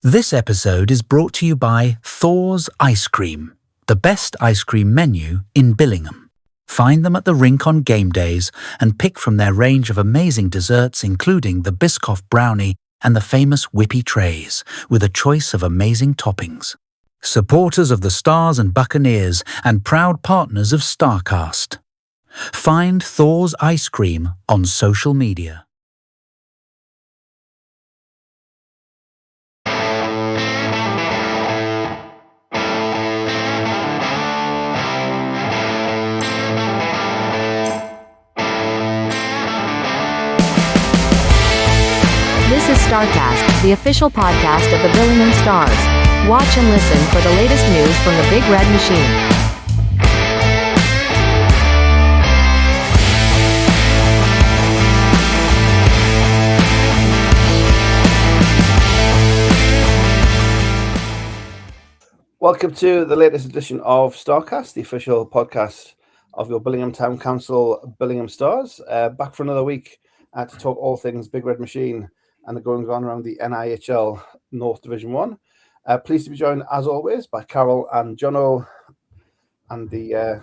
This episode is brought to you by Thor's Ice Cream, the best ice cream menu in Billingham. Find them at the rink on game days and pick from their range of amazing desserts including the Biscoff brownie and the famous whippy trays, with a choice of amazing toppings. Supporters of the Stars and Buccaneers and proud partners of STARCAST. Find Thor's Ice Cream on social media. This is STARCAST, the official podcast of the Billingham Stars. Watch and listen for the latest news from the Big Red Machine. Welcome to the latest edition of STARCAST, the official podcast of your Billingham Town Council, Billingham Stars. Back for another week to talk all things Big Red Machine and the goings on around the NIHL North Division 1. Pleased to be joined, as always, by Carol and Jono. And the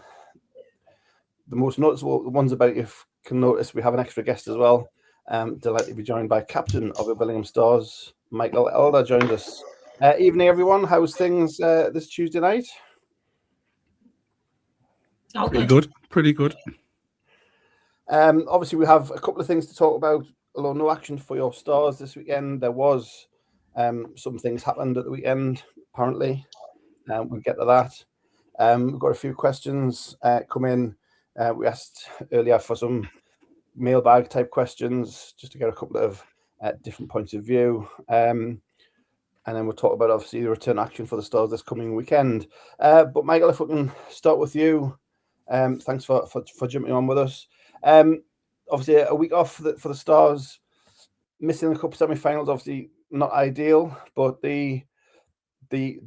most noticeable ones about you can notice we have an extra guest as well. Delighted to be joined by Captain of the Billingham Stars, Michael Elder, joins us. Evening, everyone. How's things this Tuesday night? Pretty good. Obviously, we have a couple of things to talk about, although no action for your Stars this weekend. There was some things happened at the weekend, apparently. We'll get to that. We've got a few questions come in. We asked earlier for some mailbag type questions, just to get a couple of different points of view. And then we'll talk about, obviously, the return action for the Stars this coming weekend. But, Michael, if we can start with you. Thanks for jumping on with us. Obviously, a week off for the Stars. Missing the Cup semi-finals, obviously, not ideal. But the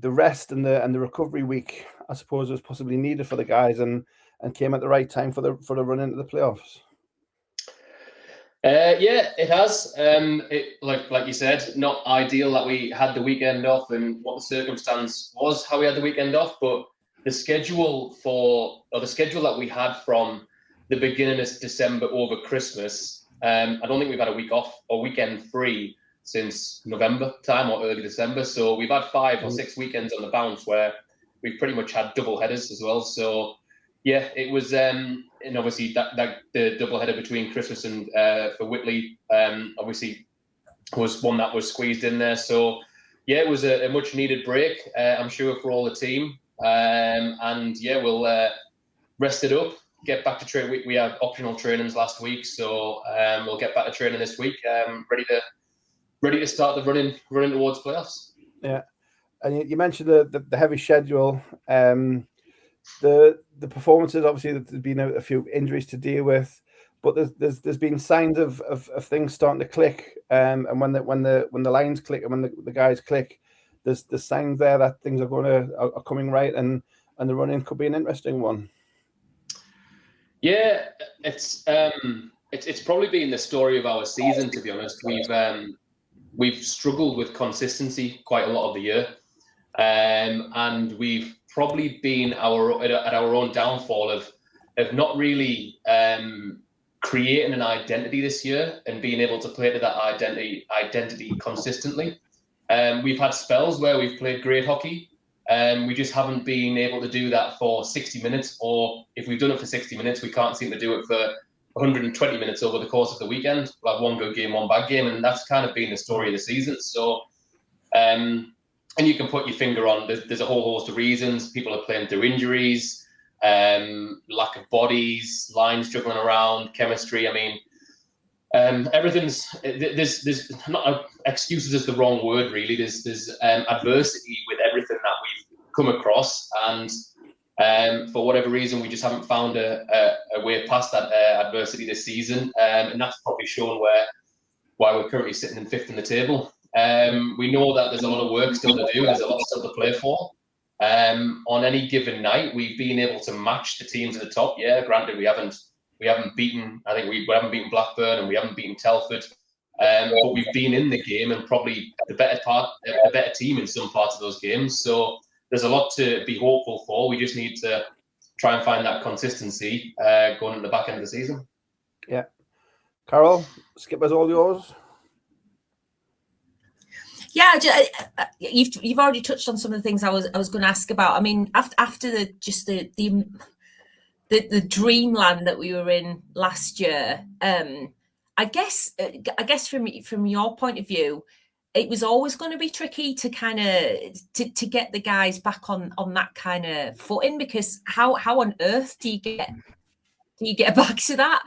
rest and the recovery week, I suppose, was possibly needed for the guys and came at the right time for the run into the playoffs. Yeah, it has. Like you said, not ideal that we had the weekend off and what the circumstance was, how we had the weekend off. But the schedule that we had from the beginning of December over Christmas, I don't think we've had a week off or weekend free since November time or early December. So we've had 5 or 6 weekends on the bounce where we've pretty much had double headers as well. So yeah, it was, and obviously that the double header between Christmas and for Whitley, obviously was one that was squeezed in there. So yeah, it was a much needed break, I'm sure, for all the team. And yeah, we'll rest it up, get back to train. We had optional trainings last week, so we'll get back to training this week, ready to start the running towards playoffs. Yeah, and you mentioned the heavy schedule. The performances, obviously, there's been a few injuries to deal with, but there's been signs of things starting to click. And when the lines click and when the guys click, there's signs there that things are coming right, and the running could be an interesting one. Yeah, it's probably been the story of our season, to be honest. We've struggled with consistency quite a lot of the year, and we've probably been at our own downfall of not really creating an identity this year and being able to play to that identity consistently. We've had spells where we've played great hockey, and we just haven't been able to do that for 60 minutes. Or if we've done it for 60 minutes, we can't seem to do it for 120 minutes over the course of the weekend. We'll have one good game, one bad game, and that's kind of been the story of the season. So, and you can put your finger on, there's a whole host of reasons. People are playing through injuries, lack of bodies, lines juggling around, chemistry. I mean, there's not excuses is the wrong word, really. There's adversity with everything that we've come across, and for whatever reason, we just haven't found a way past that adversity this season, and that's probably shown why we're currently sitting in 5th in the table. We know that there's a lot of work still to do. There's a lot still to play for. On any given night, we've been able to match the teams at the top. Yeah, granted, we haven't beaten. I think we haven't beaten Blackburn and we haven't beaten Telford. But we've been in the game and probably the better team in some parts of those games. So there's a lot to be hopeful for. We just need to try and find that consistency going at the back end of the season. Yeah. Carol, skipper's all yours. Yeah, you've already touched on some of the things I was going to ask about. I mean, after the dreamland that we were in last year, I guess from your point of view, it was always going to be tricky to kind of to get the guys back on that kind of footing, because how on earth do you get back to that?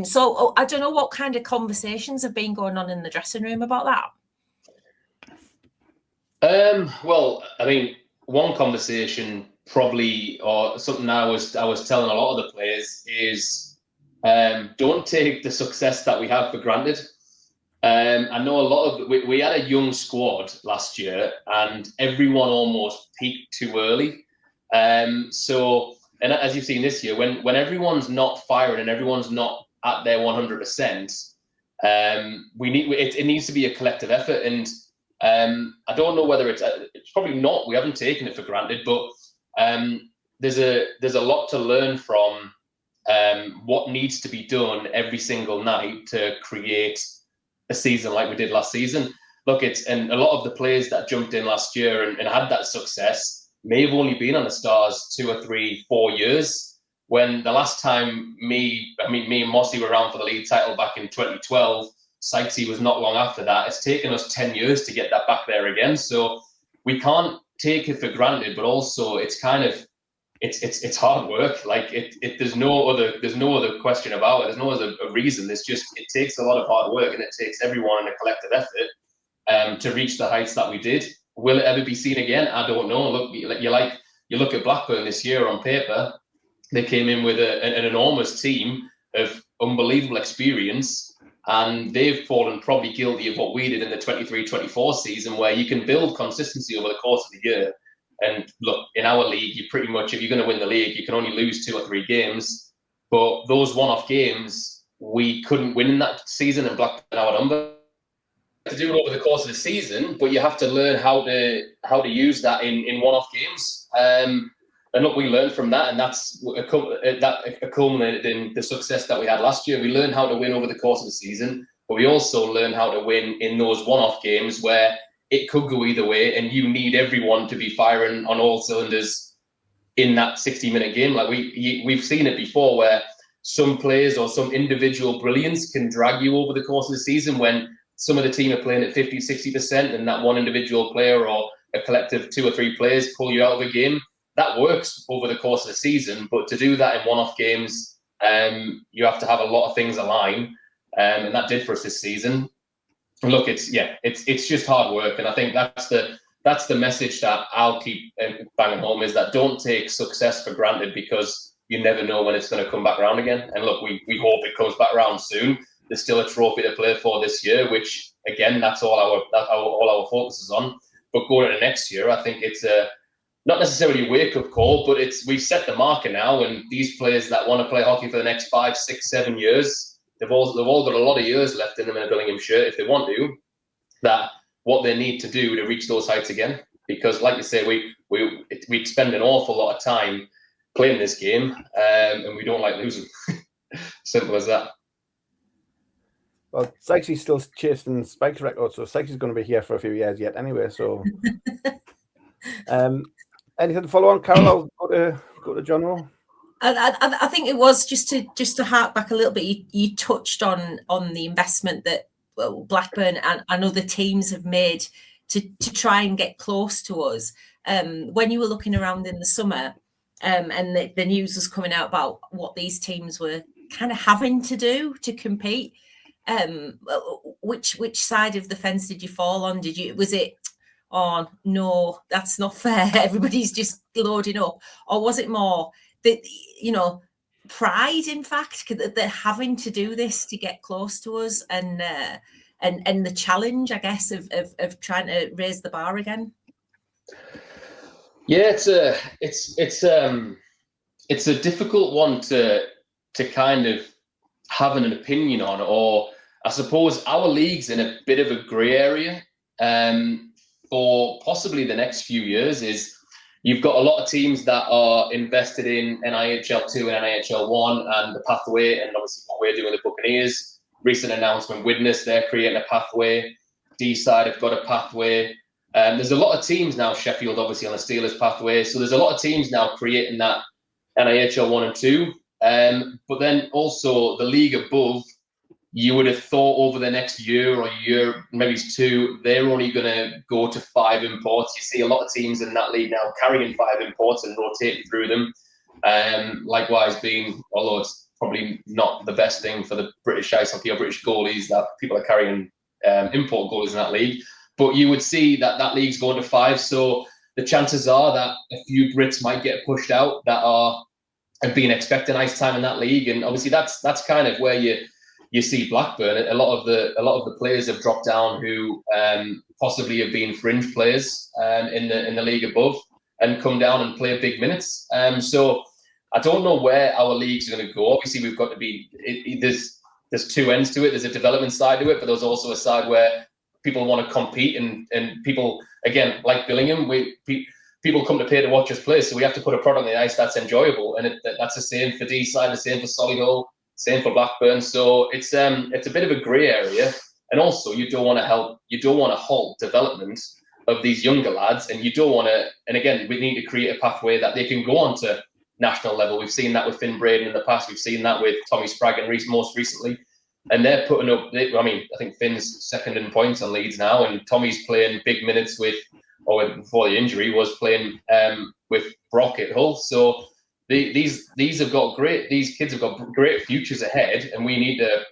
So I don't know what kind of conversations have been going on in the dressing room about that. Well, I mean, one conversation probably, or something I was telling a lot of the players is, don't take the success that we have for granted. I know a lot of we had a young squad last year, and everyone almost peaked too early. So, and as you've seen this year, when everyone's not firing and everyone's not at their 100%, it needs to be a collective effort. And I don't know whether it's probably not. We haven't taken it for granted, but there's a lot to learn from what needs to be done every single night to create a season like we did last season. Look, and a lot of the players that jumped in last year and had that success may have only been on the Stars 2 or 3, 4 years. When the last time me and Mossy were around for the league title back in 2012, Sykesy was not long after that. It's taken us 10 years to get that back there again. So we can't take it for granted, but also it's kind of it's hard work. Like there's no other question about it. There's no other reason. It's just, it takes a lot of hard work, and it takes everyone in a collective effort to reach the heights that we did. Will it ever be seen again? I don't know. Look, you look at Blackburn this year on paper. They came in with an enormous team of unbelievable experience, and they've fallen probably guilty of what we did in the 23-24 season, where you can build consistency over the course of the year. And look, in our league, you pretty much, if you're going to win the league, you can only lose 2 or 3 games. But those one-off games, we couldn't win in that season, and Blackburn our number. To do it over the course of the season, but you have to learn how to use that in one-off games. And look, we learned from that, and that culminated in the success that we had last year. We learned how to win over the course of the season, but we also learned how to win in those one-off games where it could go either way, and you need everyone to be firing on all cylinders in that 60-minute game. Like we've seen it before, where some players or some individual brilliance can drag you over the course of the season when some of the team are playing at 50, 60%, and that one individual player or a collective 2 or 3 players pull you out of a game. That works over the course of the season, but to do that in one-off games, you have to have a lot of things align, and that did for us this season. And look, it's just hard work, and I think that's the message that I'll keep banging home, is that don't take success for granted, because you never know when it's going to come back around again. And look, we hope it comes back around soon. There's still a trophy to play for this year, which again, that's all our focus is on. But going into next year, I think it's not necessarily a wake-up call, but we've set the marker now, and these players that want to play hockey for the next 5, 6, 7 years, they've all got a lot of years left in them in a Billingham shirt if they want to. That what they need to do to reach those heights again, because like you say, we spend an awful lot of time playing this game, and we don't like losing. Simple as that. Well, Sykesy's still chasing Spike's record, so Sykesy's going to be here for a few years yet anyway. So, anything to follow on, Carol? I'll go to John Rowe. I think it was just to hark back a little bit. You touched on the investment that Blackburn and other teams have made to try and get close to us. When you were looking around in the summer, and the news was coming out about what these teams were kind of having to do to compete, which side of the fence did you fall on? Was it, oh no, that's not fair, everybody's just loading up, or was it more that, pride, in fact, that they're having to do this to get close to us, and the challenge, I guess, of trying to raise the bar again? Yeah, it's a difficult one to kind of have an opinion on, or I suppose our league's in a bit of a grey area for possibly the next few years. Is you've got a lot of teams that are invested in NIHL 2 and NIHL 1 and the pathway, and obviously what we're doing with the Buccaneers. Recent announcement, Widnes, they're creating a pathway. D-side have got a pathway. There's a lot of teams now, Sheffield obviously on the Steelers pathway. So there's a lot of teams now creating that NIHL 1 and 2. But then also the league above, you would have thought over the next year or year, maybe 2, they're only going to go to 5 imports. You see a lot of teams in that league now carrying 5 imports and rotating through them. Likewise being, although it's probably not the best thing for the British ice hockey or British goalies that people are carrying import goalies in that league. But you would see that that league's going to 5. So the chances are that a few Brits might get pushed out that have been expecting ice time in that league. And obviously that's kind of where you see Blackburn. A lot of the players have dropped down who possibly have been fringe players in the league above and come down and play big minutes. So I don't know where our leagues are going to go. Obviously, we've got to be. There's 2 ends to it. There's a development side to it, but there's also a side where people want to compete and people, again, like Billingham, people come to pay to watch us play, so we have to put a product on the ice that's enjoyable, and that's the same for D-side, the same for Solihull, same for Blackburn. So it's a bit of a grey area, and also you don't want to halt development of these younger lads, and you don't want to. And again, we need to create a pathway that they can go on to national level. We've seen that with Finn Braden in the past. We've seen that with Tommy Spraggan most recently. And they're putting up, I think Finn's second in points on Leeds now, and Tommy's playing big minutes before the injury, was playing with Brock at Hull. So these kids have got great futures ahead, and we need to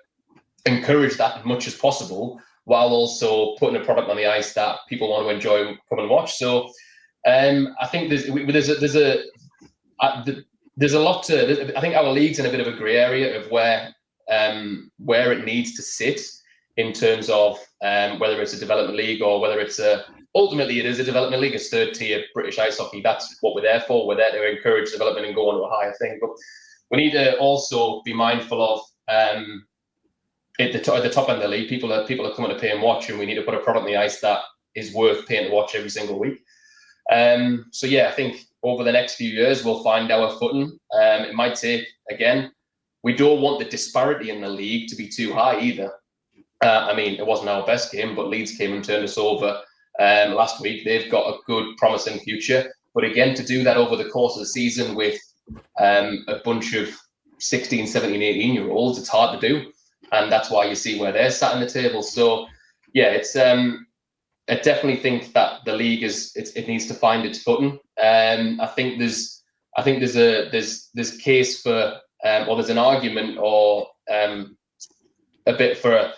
encourage that as much as possible while also putting a product on the ice that people want to enjoy and come and watch. So I think there's a lot to. I think our league's in a bit of a grey area of where it needs to sit in terms of whether it's a development league or whether it's ultimately it is a development league, a 3rd tier British ice hockey. That's what we're there for. We're there to encourage development and go on to a higher thing. But we need to also be mindful of at the top end of the league, people are coming to pay and watch, and we need to put a product on the ice that is worth paying to watch every single week. So yeah, I think over the next few years we'll find our footing. It might take, again, we don't want the disparity in the league to be too high either. I mean, it wasn't our best game, but Leeds came and turned us over last week. They've got a good, promising future. But again, to do that over the course of the season with a bunch of 16, 17, 18-year-olds, it's hard to do. And that's why you see where they're sat in the table. So, yeah, it's I definitely think that the league it needs to find its footing. I think there's case for or there's an argument or a bit for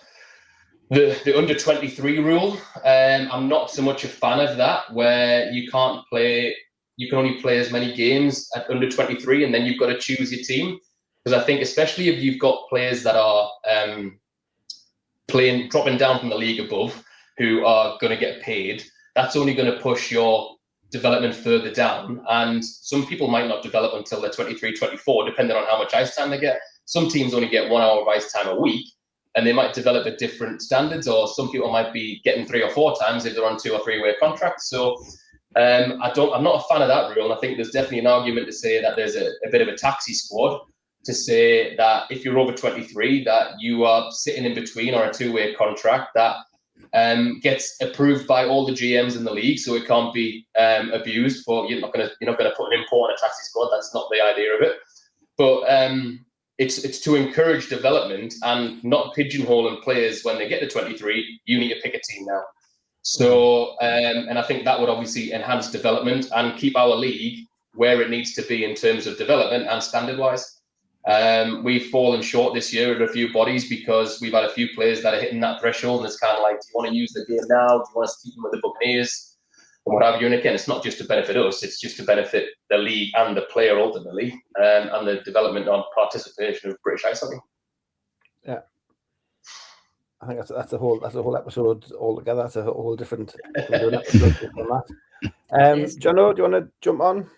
the under 23 rule. I'm not so much a fan of that, where you can only play as many games at under 23, and then you've got to choose your team. Because I think, especially if you've got players that are dropping down from the league above, who are going to get paid, that's only going to push your development further down. And some people might not develop until they're 23, 24, depending on how much ice time they get. Some teams only get 1 hour of ice time a week, and they might develop at different standards, or some people might be getting 3 or 4 times if they're on 2 or 3 way contracts. So I'm not a fan of that rule. And I think there's definitely an argument to say that there's a bit of a taxi squad, to say that if you're over 23, that you are sitting in between or a 2-way contract that gets approved by all the GMs in the league, so it can't be abused. For you're not going to put an import on a taxi squad. That's not the idea of it. But it's to encourage development and not pigeonholing players when they get to 23. You need to pick a team now. So and I think that would obviously enhance development and keep our league where it needs to be in terms of development and standard wise. We've fallen short this year at a few bodies because we've had a few players that are hitting that threshold, and it's kind of like, do you want to use the game now? Do you want to keep them with the Buccaneers? And what have you? And again, it's not just to benefit us, it's just to benefit the league and the player ultimately, and the development and participation of British ice hockey. Yeah. I think that's a whole episode altogether. That's a whole different episode on that. Jono, do you want to jump on?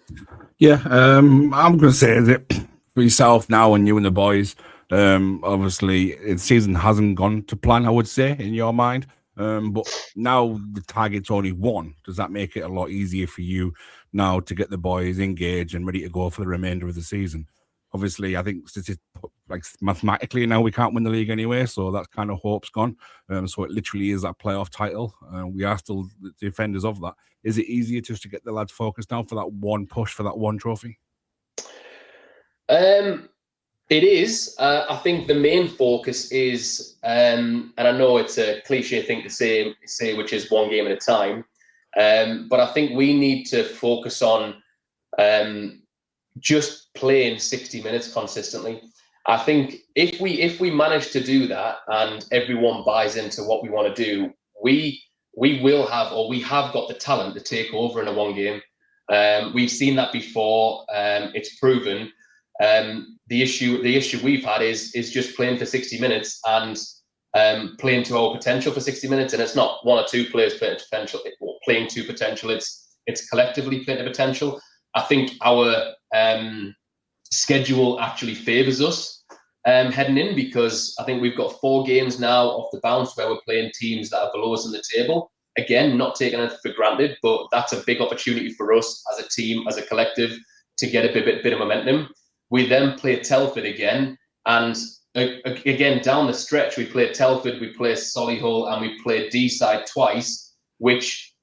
Yeah, I'm going to say that for yourself now and you and the boys, Obviously, the season hasn't gone to plan, I would say, in your mind. But now the target's only one. Does that make it a lot easier for you now to get the boys engaged and ready to go for the remainder of the season? Obviously, I think mathematically now we can't win the league anyway, so that kind of hope's gone. So it literally is that playoff title. We are still the defenders of that. Is it easier just to get the lads focused now for that one push, for that one trophy? It is. I think the main focus is, and I know it's a cliche thing to say, which is one game at a time. But I think we need to focus on just playing 60 minutes consistently. I think if we manage to do that and everyone buys into what we want to do, we will have, or we have got the talent to take over in a one game. We've seen that before. It's proven. The issue we've had is just playing for 60 minutes and playing to our potential for 60 minutes. And it's not one or two players playing to potential. It's collectively playing to potential. I think our schedule actually favours us heading in, because I think we've got 4 games now off the bounce where we're playing teams that are below us in the table. Again, not taking it for granted, but that's a big opportunity for us as a team, as a collective, to get a bit of momentum. We then play Telford again, and again down the stretch we play Telford, we play Solihull, and we play D-side twice, which,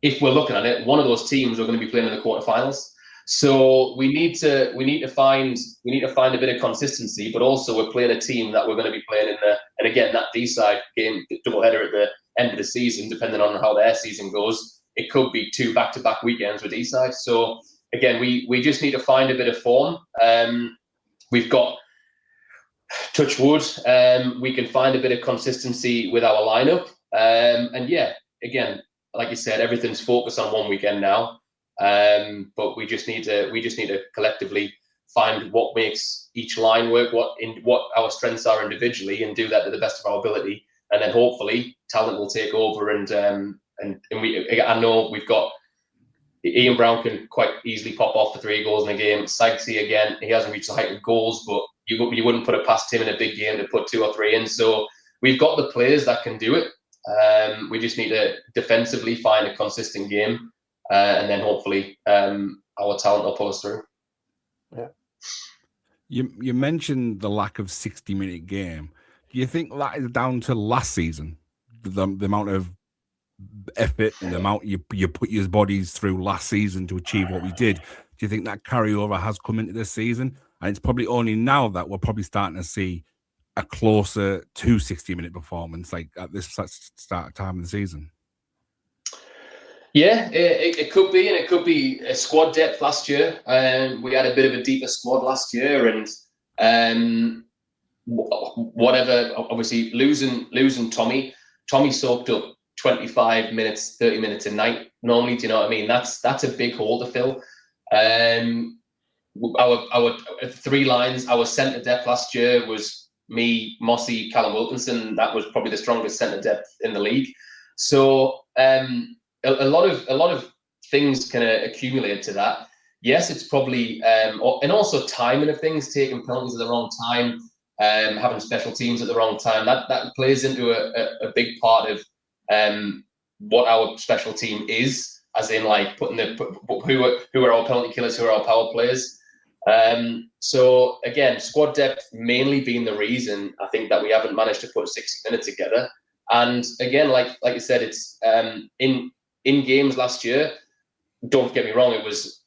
if we're looking at it, one of those teams are going to be playing in the quarterfinals. So we need to find a bit of consistency, but also we're playing a team that we're going to be playing in and again, that D-side game, doubleheader at the end of the season, depending on how their season goes, it could be 2 back-to-back weekends with D-side. So again, we just need to find a bit of form. We've got, touch wood, we can find a bit of consistency with our lineup. And yeah, again, like you said, everything's focused on one weekend now. But we just need to collectively find what makes each line work, what our strengths are individually, and do that to the best of our ability. And then hopefully talent will take over. I know we've got Ian Brown can quite easily pop off for 3 goals in a game. Sykesy, again, he hasn't reached the height of goals, but you wouldn't put it past him in a big game to put 2 or 3 in. So we've got the players that can do it. We just need to defensively find a consistent game, and then hopefully our talent will pull us through. Yeah. You mentioned the lack of 60-minute game. Do you think that is down to last season? The amount of effort and the amount you put your bodies through last season to achieve what we did. Do you think that carryover has come into this season? And it's probably only now that we're probably starting to see a closer to 60-minute performance, like at this start time of the season. Yeah, it could be, and it could be a squad depth last year. We had a bit of a deeper squad last year, and whatever. Obviously, losing Tommy soaked up 25 minutes, 30 minutes a night normally. Do you know what I mean? That's a big hole to fill. Our 3 lines, our centre depth last year was me, Mossy, Callum Wilkinson. That was probably the strongest centre depth in the league. So a lot of things kind of accumulate to that. Yes, it's probably and also timing of things, taking penalties at the wrong time, having special teams at the wrong time. That plays into a big part of what our special team is, as in like putting who are our penalty killers, who are our power players. So again, squad depth mainly being the reason I think that we haven't managed to put 60 minutes together. And again, like you said, it's in games last year. Don't get me wrong, it was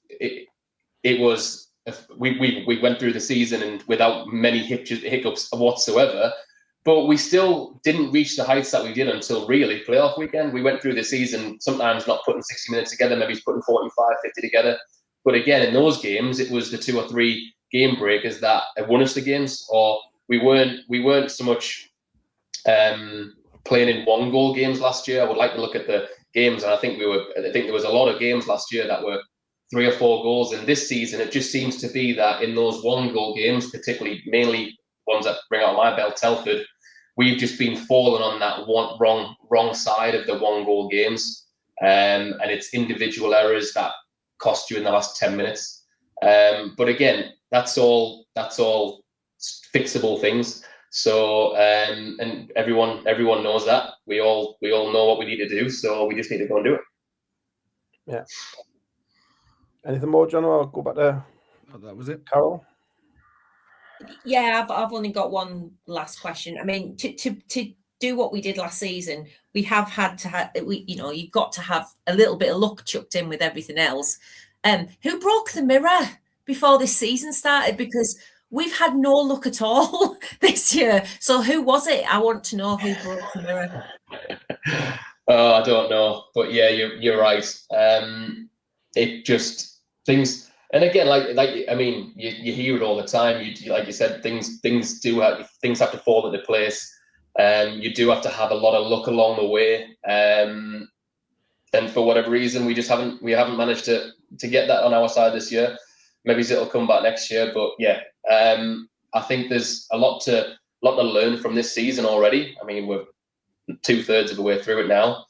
we went through the season and without many hiccups whatsoever. But we still didn't reach the heights that we did until really playoff weekend. We went through the season sometimes not putting 60 minutes together, maybe putting 45, 50 together. But again, in those games, it was the 2 or 3 game breakers that won us the games. Or we weren't so much playing in 1-goal games last year. I would like to look at the games, and I think there was a lot of games last year that were 3 or 4 goals. And this season, it just seems to be that in those 1-goal games, particularly mainly ones that bring out my belt, Telford, we've just been falling on that wrong side of the 1-goal games, and it's individual errors that cost you in the last 10 minutes. But again, that's all fixable things. So and everyone knows that. We all know what we need to do. So we just need to go and do it. Yeah. Anything more, John? Or I'll go back to that was it. Carol. Yeah, I've only got one last question. I mean, to do what we did last season, we have had to have you've got to have a little bit of luck chucked in with everything else. Who broke the mirror before this season started? Because we've had no luck at all this year. So who was it? I want to know who broke the mirror. Oh, I don't know, but yeah, you're right. It just things, and again, like I mean, you hear it all the time. You like you said, things have to fall into place. You do have to have a lot of luck along the way. And for whatever reason, we haven't managed to get that on our side this year. Maybe it'll come back next year, but yeah, I think there's a lot to learn from this season already. I mean, we're 2/3 of the way through it now,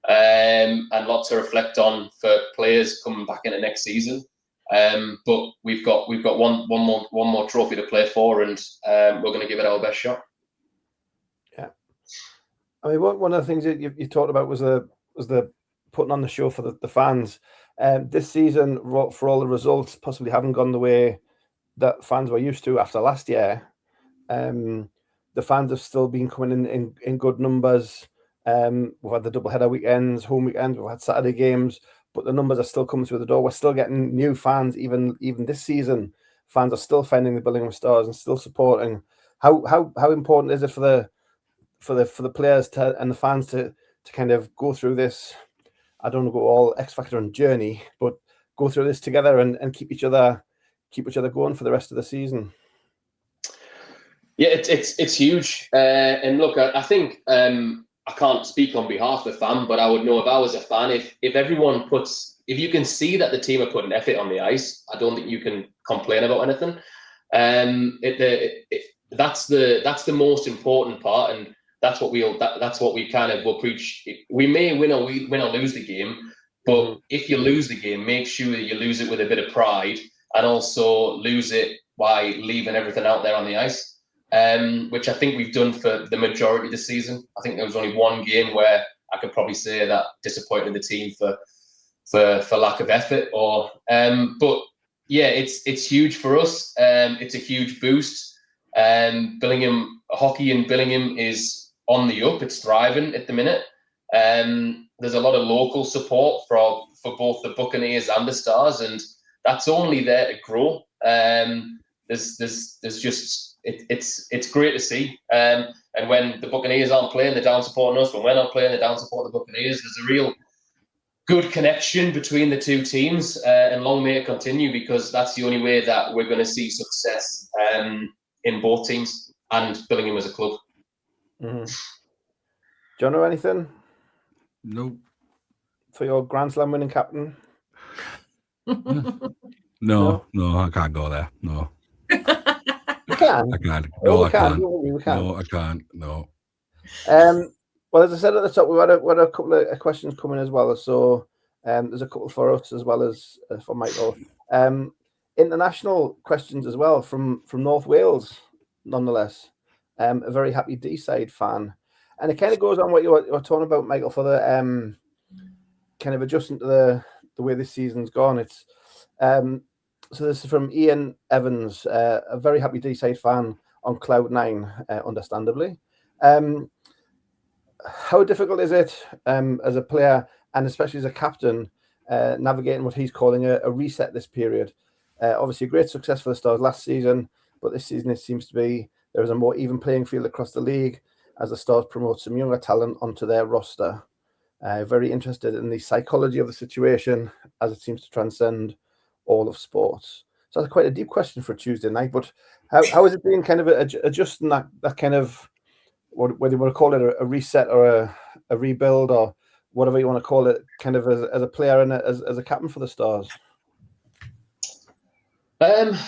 and lots to reflect on for players coming back into next season. But we've got one more trophy to play for, and we're going to give it our best shot. Yeah, I mean, one of the things that you talked about was the putting on the show for the fans. This season, for all the results possibly haven't gone the way that fans were used to after last year. The fans have still been coming in good numbers. We've had the double-header weekends, home weekends. We've had Saturday games, but the numbers are still coming through the door. We're still getting new fans, even this season. Fans are still finding the Billingham Stars and still supporting. How important is it for the players and the fans to kind of go through this? I don't want to go all X Factor and journey, but go through this together and keep each other going for the rest of the season. Yeah, it's huge. And look, I think I can't speak on behalf of the fan, but I would know if I was a fan, if everyone if you can see that the team are putting effort on the ice, I don't think you can complain about anything. That's the most important part, and that's what we kind of will preach. We may win or lose the game, but if you lose the game, make sure that you lose it with a bit of pride, and also lose it by leaving everything out there on the ice. Which I think we've done for the majority of the season. I think there was only one game where I could probably say that disappointed the team for lack of effort. But yeah, it's huge for us. It's a huge boost. Billingham hockey in Billingham is on the up. It's thriving at the minute. There's a lot of local support for both the Buccaneers and the Stars, and that's only there to grow. There's just it's great to see. And when the Buccaneers aren't playing, they're down supporting us. When we're not playing, they're down supporting the Buccaneers. There's a real good connection between the two teams, and long may it continue, because that's the only way that we're going to see success in both teams and Billingham as a club. Mm-hmm. Do you know anything? No. For your Grand Slam winning captain? No, I can't go there. No. You can. I can't. No, I can't. We can. No, I can't. No. Well, as I said at the top, we had a couple of questions coming as well. So there's a couple for us as well as for Michael. International questions as well from North Wales, nonetheless. A very happy D-side fan. And it kind of goes on what you were talking about, Michael, for the kind of adjusting to the way this season's gone. It's so this is from Ian Evans, a very happy D-side fan on Cloud 9, understandably. How difficult is it as a player, and especially as a captain, navigating what he's calling a reset this period? Obviously, a great success for the Stars last season, but this season it seems to be there is a more even playing field across the league as the Stars promote some younger talent onto their roster. Very interested in the psychology of the situation as it seems to transcend all of sports. So that's quite a deep question for a Tuesday night, but how is it being kind of adjusting that kind of, whether you want to call it a reset or a rebuild or whatever you want to call it, kind of as a player and as a captain for the Stars?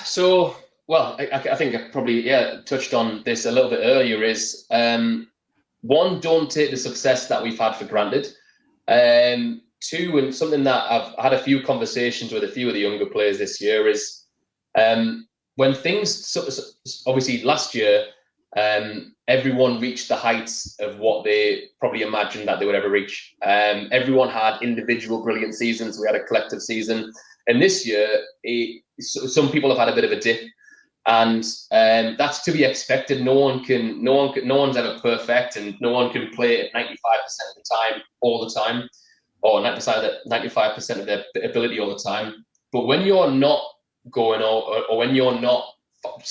So, well, I think I probably touched on this a little bit earlier. Is one, don't take the success that we've had for granted. Two, and something that I've had a few conversations with a few of the younger players this year is, when things obviously last year, everyone reached the heights of what they probably imagined that they would ever reach. Everyone had individual brilliant seasons. We had a collective season, and this year, some people have had a bit of a dip, and that's to be expected. No one's ever perfect, and no one can play at 95% of the time all the time, or 95% of their ability all the time. But when you're not going or when you're not,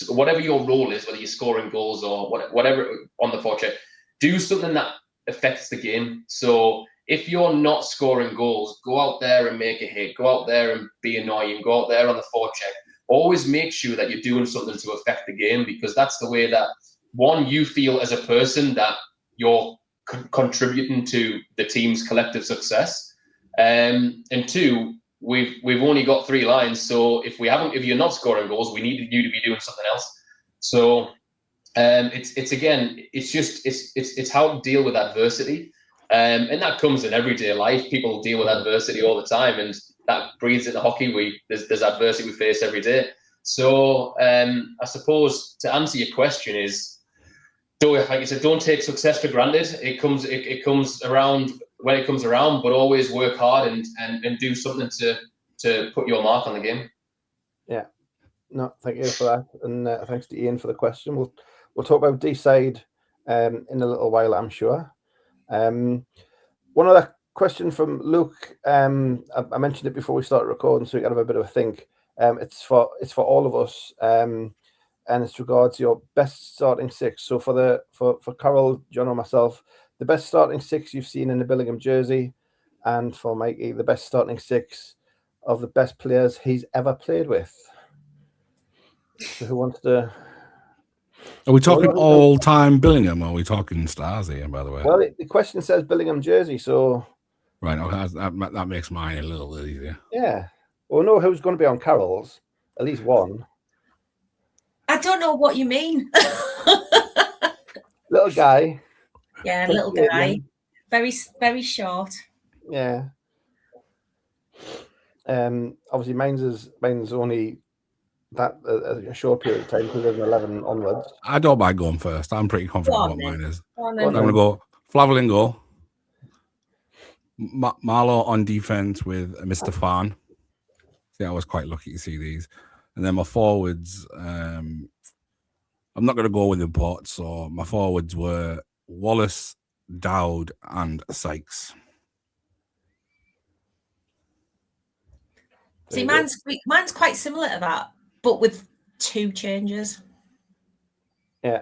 whatever your role is, whether you're scoring goals or whatever on the forecheck, do something that affects the game. So if you're not scoring goals, go out there and make a hit. Go out there and be annoying. Go out there on the forecheck. Always make sure that you're doing something to affect the game, because that's the way that, one, you feel as a person that you're contributing to the team's collective success, and two, we've only got 3 lines, so if you're not scoring goals, we need you to be doing something else. So it's how to deal with adversity, and that comes in everyday life. People deal with adversity all the time, and that breeds into hockey. There's adversity we face every day. So I suppose to answer your question is, like you said, don't take success for granted. It comes around when it comes around, but always work hard and do something to put your mark on the game. Yeah, no, thank you for that, and thanks to Ian for the question. We'll talk about D-side in a little while, I'm sure. One other question from Luke. I mentioned it before we started recording, so we can have a bit of a think. It's for all of us, and it's regards your best starting 6. So for Carol, John, or myself, the best starting 6 you've seen in the Billingham jersey, and for Mikey, the best starting 6 of the best players he's ever played with. So who wants to? Are we talking all-time Billingham, or are we talking Stars here, by the way? Well, the question says Billingham jersey, so... Right, okay, that makes mine a little bit easier. Yeah. Well, no, who's going to be on Carol's? At least one. I don't know what you mean. Little guy. Yeah, little guy. Very, very short. Yeah. Obviously, mine's only that a short period of time, 2011 onwards. I don't mind going first. I'm pretty confident what mine is. I'm then. going to go Flavel in goal, Marlowe on defense with Mr. Farn. See, I was quite lucky to see these. And then my forwards, I'm not going to go with imports, so my forwards were Wallace, Dowd, and Sykes. See, mine's quite similar to that, but with 2 changes. Yeah.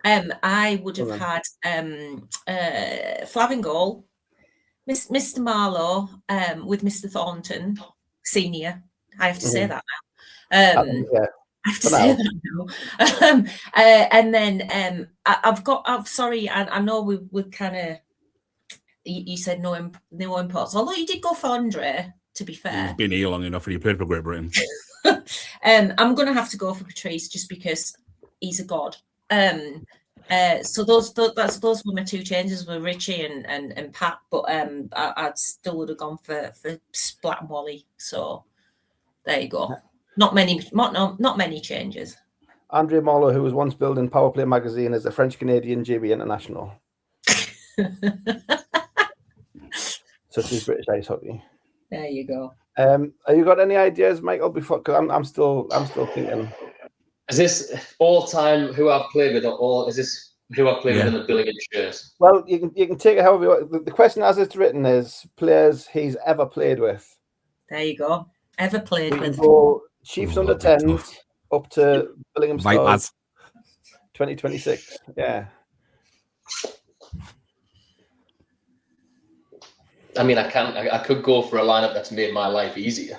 I would have had Flav in goal, Mr. Marlowe with Mr. Thornton, senior. I have to say that now. Yeah. I have to say that now. And then I know we kind of, you said no imports, although you did go for Andre, to be fair. He's been here long enough and he played for Great Britain. I'm going to have to go for Patrice just because he's a god. So those were my 2 changes with Richie and Pat, but I still would have gone for Splat and Wally. So there you go. Not many changes. Andre Marlowe, who was once billed in Power Play magazine as a French-Canadian GB international. Such is British ice hockey. There you go. Have you got any ideas, Michael? Before, because I'm still thinking. Is this all time who I've played with, or is this who I've played with in the Billingham shirt? Well, you can take it however you want. The question as it's written is players he's ever played with. There you go. Ever played with. Go Chiefs under 10s up to Billingham Stars 2026. Yeah. I mean, I could go for a lineup that's made my life easier.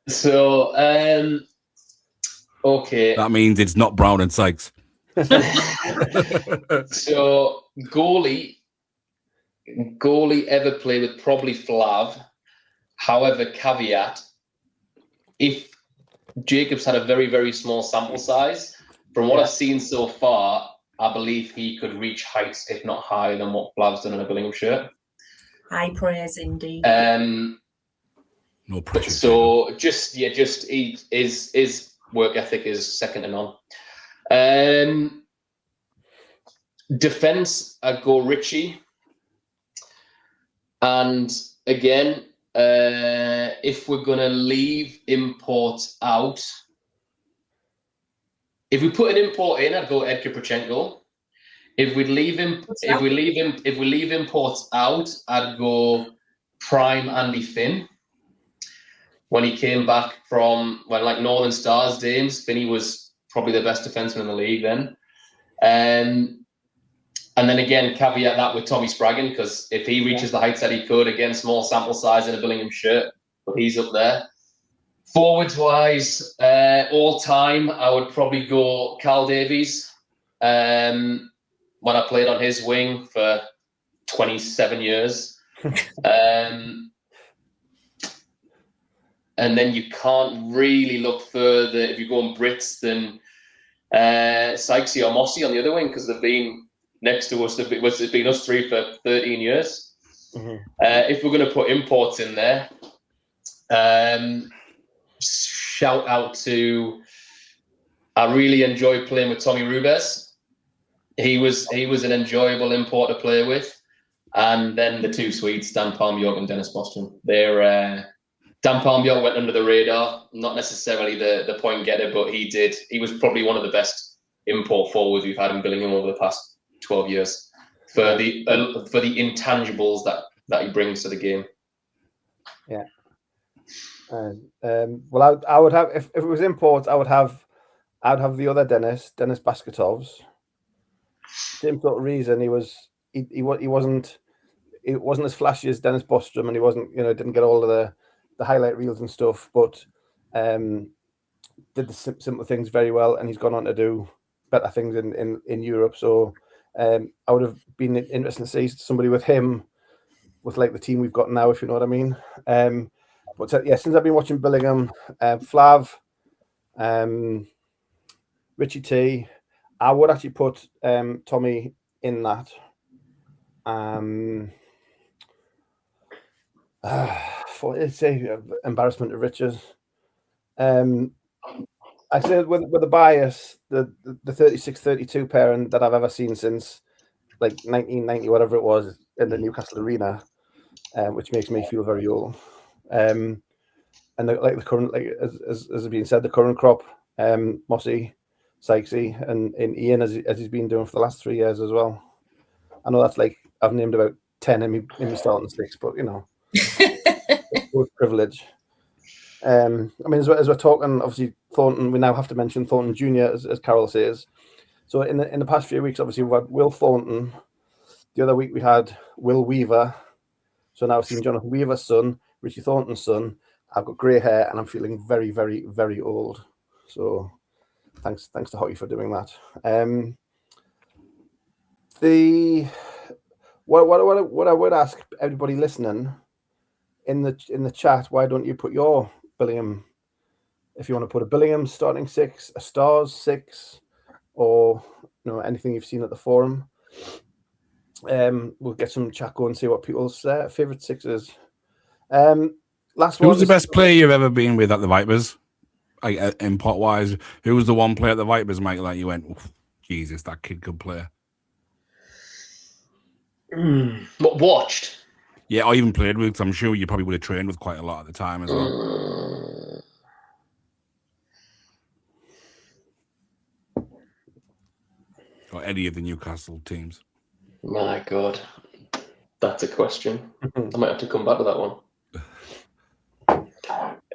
So, okay. That means it's not Brown and Sykes. So, goalie ever play with probably Flav. However, caveat, if Jacobs had a very, very small sample size, from what I've seen so far, I believe he could reach heights, if not higher, than what Flav's done in a Billingham shirt. High praise indeed. No pressure. So just his work ethic is second to none. Defense, I'd go Richie. And again, if we're gonna leave imports out, if we put an import in, I'd go Edgar Prochenko. If we leave imports out, I'd go prime Andy Finn. When he came back from Northern Stars days, Finney was probably the best defenseman in the league then. And then again, caveat that with Tommy Spraggan, because if he reaches the heights that he could, again, small sample size in a Billingham shirt, but he's up there. Forwards wise, all time, I would probably go Carl Davies. When I played on his wing for 27 years. And then you can't really look further if you go on Brits than Sykesy or Mossy on the other wing, because they've been next to us. It's been us three for 13 years. Mm-hmm. If we're going to put imports in there, shout out to, I really enjoyed playing with Tommy Rubez. He was an enjoyable import to play with. And then the two Swedes, Dan Palmjork and Dennis Bostrom. Dan Palmjork went under the radar, not necessarily the point getter, but he was probably one of the best import forwards we've had in Billingham over the past 12 years for the intangibles that he brings to the game. Yeah. Well, I would have, if it was imports, I'd have the other Dennis Basketovs. Same sort of reason. He wasn't as flashy as Dennis Bostrom, and he wasn't, didn't get all of the highlight reels and stuff, but did the simple things very well, and he's gone on to do better things in Europe. So I would have been interested to see somebody with him, with like the team we've got now, if you know what I mean. But since I've been watching Billingham, Flav, Richie T, I would actually put Tommy in that. It's a embarrassment of riches. I said with a bias, the 36-32 pairing that I've ever seen since like 1990, whatever it was, in the Newcastle Arena, which makes me feel very old. And the current, as has been said, the current crop, Mossy, Sykesy, and Ian, as he's been doing for the last 3 years as well. I know that's like I've named about 10 in me starting 6, but it's privilege. I mean, as we're talking, obviously Thornton, we now have to mention Thornton Jr. as Carol says. So in the past few weeks, obviously we've had Will Thornton. The other week we had Will Weaver. So now I've seen Jonathan Weaver's son, Richie Thornton's son. I've got grey hair and I'm feeling very, very, very old. So thanks to Hockey for doing that. What I would ask everybody listening in the chat, why don't you put your Billingham, if you want to put a Billingham starting 6, a Stars 6, or anything you've seen at the forum. We'll get some chat going and see what people's favourite 6 is. Who's the best player you've ever been with at the Vipers? Import wise, who was the one player at the Vipers, Mike, that you went, Jesus, that kid could play? What watched? Yeah, I even played with, because I'm sure you probably would have trained with quite a lot at the time as well. Or any of the Newcastle teams. My God, that's a question. I might have to come back to that one.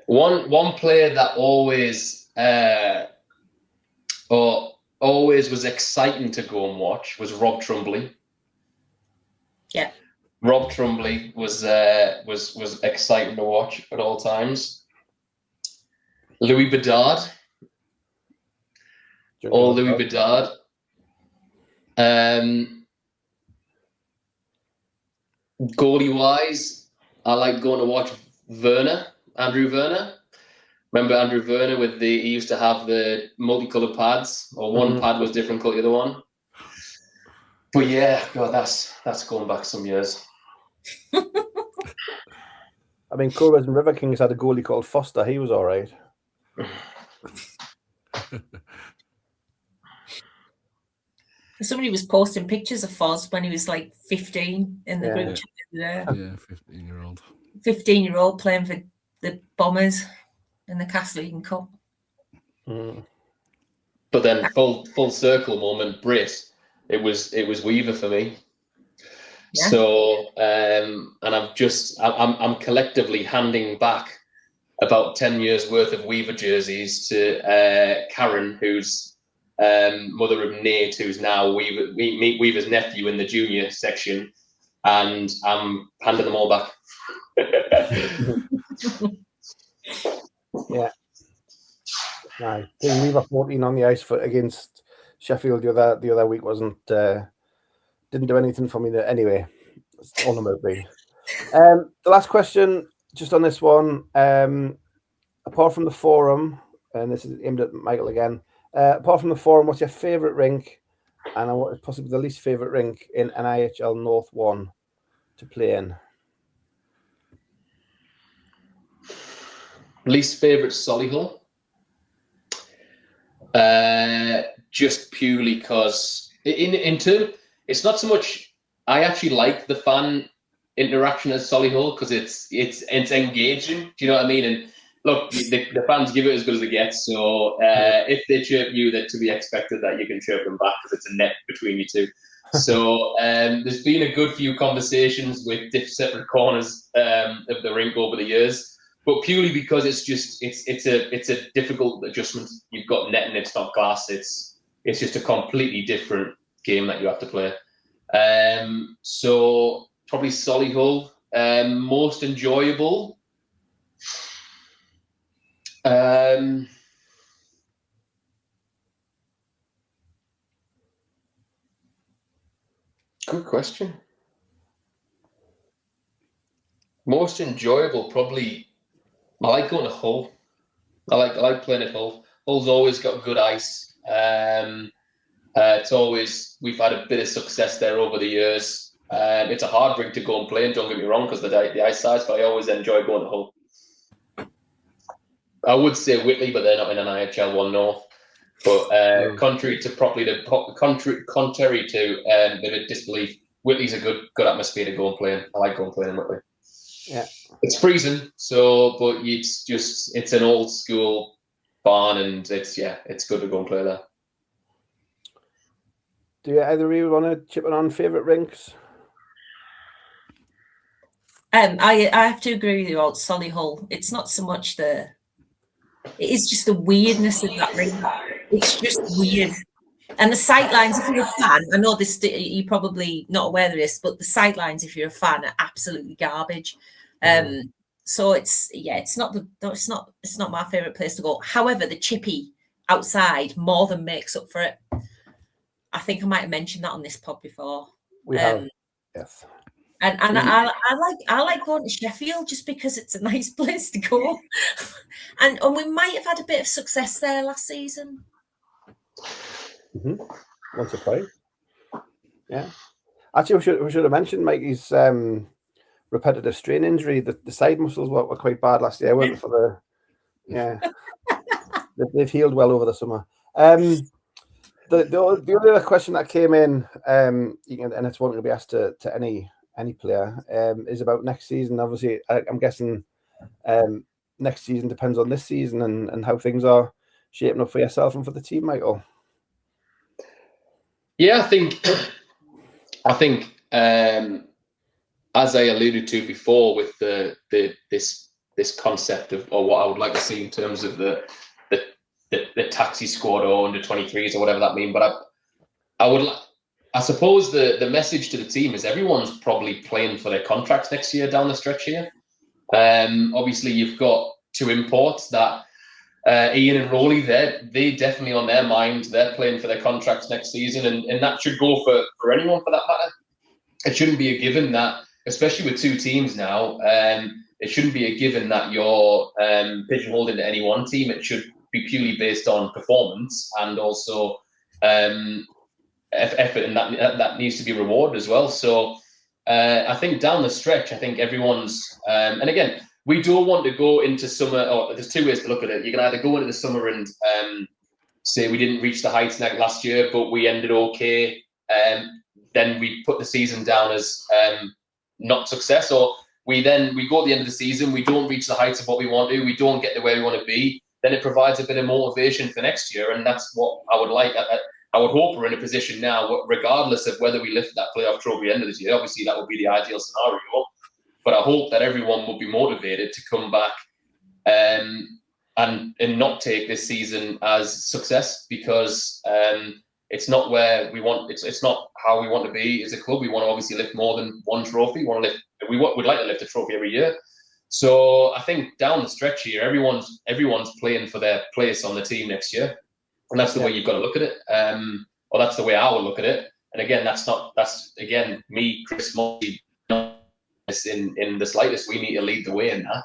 One player that always was exciting to go and watch was Rob Trumbley. Yeah. Rob Trumbley was exciting to watch at all times. Louis Bedard. Louis Bedard. Goalie wise, I like going to watch Andrew Werner. Remember Andrew Werner he used to have the multicolored pads, or one pad was different colour to the other one. But yeah, God, that's going back some years. I mean, Cobras and River Kings had a goalie called Foster. He was all right. Somebody was posting pictures of Foz when he was like 15 in the group chat. Yeah, 15-year-old. 15-year-old playing for the Bombers in the Castle Eden Cup. But then full circle moment, Brit. It was Weaver for me. Yeah. So and I'm collectively handing back about 10 years worth of Weaver jerseys to Karen, who's mother of Nate, who's now Weaver's nephew in the junior section, and I'm handing them all back. Yeah. No, Weaver 14 on the ice against Sheffield the other week wasn't didn't do anything for me there. Anyway, it's all about me. The last question, just on this one, apart from the forum, and this is aimed at Michael again. Apart from the forum, what's your favourite rink, and what is possibly the least favourite rink in NIHL North 1 to play in? Least favourite, Solihull. Just purely because in turn, it's not so much. I actually like the fan interaction at Solihull because it's engaging. Do you know what I mean? And look, the fans give it as good as it gets. So if they chirp you, that to be expected that you can chirp them back because it's a net between you two. So there's been a good few conversations with separate corners of the rink over the years. But purely because it's a difficult adjustment. You've got net and it's not glass. It's just a completely different game that you have to play. So probably Solihull. Most enjoyable. Good question. Most enjoyable, probably. I like going to Hull. I like playing at Hull. Hull's always got good ice. It's always, we've had a bit of success there over the years. It's a hard rink to go and play in, don't get me wrong, because the ice size, but I always enjoy going to Hull. I would say Whitley, but they're not in an IHL 1 North. But contrary to a bit of disbelief, Whitley's a good atmosphere to go and play in. I like going and playing in Whitley. Yeah, it's freezing, but it's an old school barn, and it's good to go and play there. Do you either of you want to chip in on favourite rinks? I have to agree with you about Solihull. It's not so much it is just the weirdness of that rink. It's just weird. And the sightlines, if you're a fan, I know this, you're probably not aware of this, but the sightlines, if you're a fan, are absolutely garbage. So it's not my favourite place to go. However, the chippy outside more than makes up for it. I think I might have mentioned that on this pod before. We have, yes. And I like going to Sheffield just because it's a nice place to go, and we might have had a bit of success there last season. Once or twice. Yeah. Actually, we should have mentioned Mikey's repetitive strain injury. The side muscles were quite bad last year. I went for they've healed well over the summer. The other question that came in, and it's one to be asked to any player, is about next season. Obviously, I'm guessing next season depends on this season and how things are shaping up for yourself and for the team, Michael. Yeah, I think as I alluded to before with this concept of, or what I would like to see in terms of the taxi squad or under 23s or whatever that means, but I suppose the message to the team is everyone's probably playing for their contracts next year down the stretch here. Obviously, you've got two imports that Ian and Rowley, they definitely on their mind, they're playing for their contracts next season, and that should go for anyone for that matter. It shouldn't be a given that, especially with two teams now, it shouldn't be a given that you're pigeonholed into any one team. It should be purely based on performance and also effort, and that needs to be rewarded as well. So I think down the stretch, I think everyone's, and again, we don't want to go into summer, or there's two ways to look at it. You can either go into the summer and say we didn't reach the heights last year, but we ended okay. Then we put the season down as not success, or we go at the end of the season, we don't reach the heights of what we want to, we don't get to where we want to be, then it provides a bit of motivation for next year, and that's what I would like. I would hope we're in a position now, regardless of whether we lift that playoff trophy at the end of this year. Obviously, that would be the ideal scenario, but I hope that everyone would be motivated to come back and not take this season as success, because it's not where we want. It's not how we want to be as a club. We want to obviously lift more than one trophy. We'd like to lift a trophy every year. So I think down the stretch here, everyone's playing for their place on the team next year, and that's the way you've got to look at it. Or that's the way I would look at it. And again, that's again me, Chris Mossy, in the slightest. We need to lead the way in that.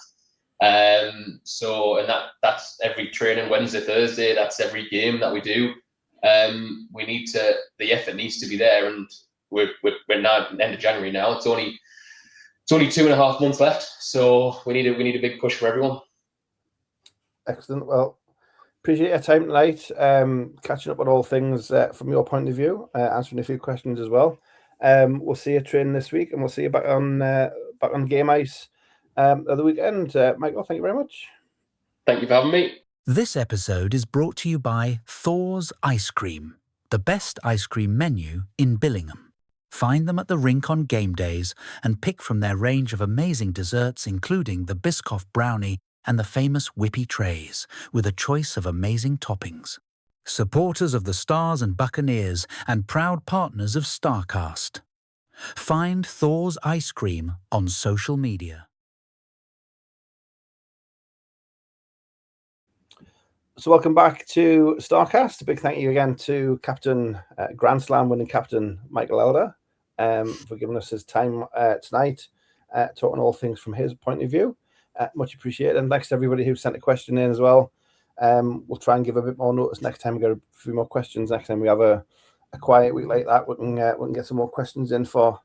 That's every training, Wednesday, Thursday. That's every game that we do. The effort needs to be there, and we're now at the end of January now. It's only 2.5 months left, so we need a big push for everyone. Excellent. Well, appreciate your time tonight. Catching up on all things from your point of view, answering a few questions as well. We'll see you training this week, and we'll see you back on game ice at the weekend. Michael, thank you very much. Thank you for having me. This episode is brought to you by Thor's Ice Cream, the best ice cream menu in Billingham. Find them at the rink on game days and pick from their range of amazing desserts, including the Biscoff brownie and the famous whippy trays, with a choice of amazing toppings. Supporters of the Stars and Buccaneers and proud partners of STARCAST. Find Thor's Ice Cream on social media. So welcome back to STARCAST. A big thank you again to Grand Slam winning captain Michael Elder for giving us his time tonight, talking all things from his point of view. Much appreciated. And thanks to everybody who sent a question in as well. We'll try and give a bit more notice next time. We get a few more questions. Next time we have a quiet week like that, we can get some more questions in for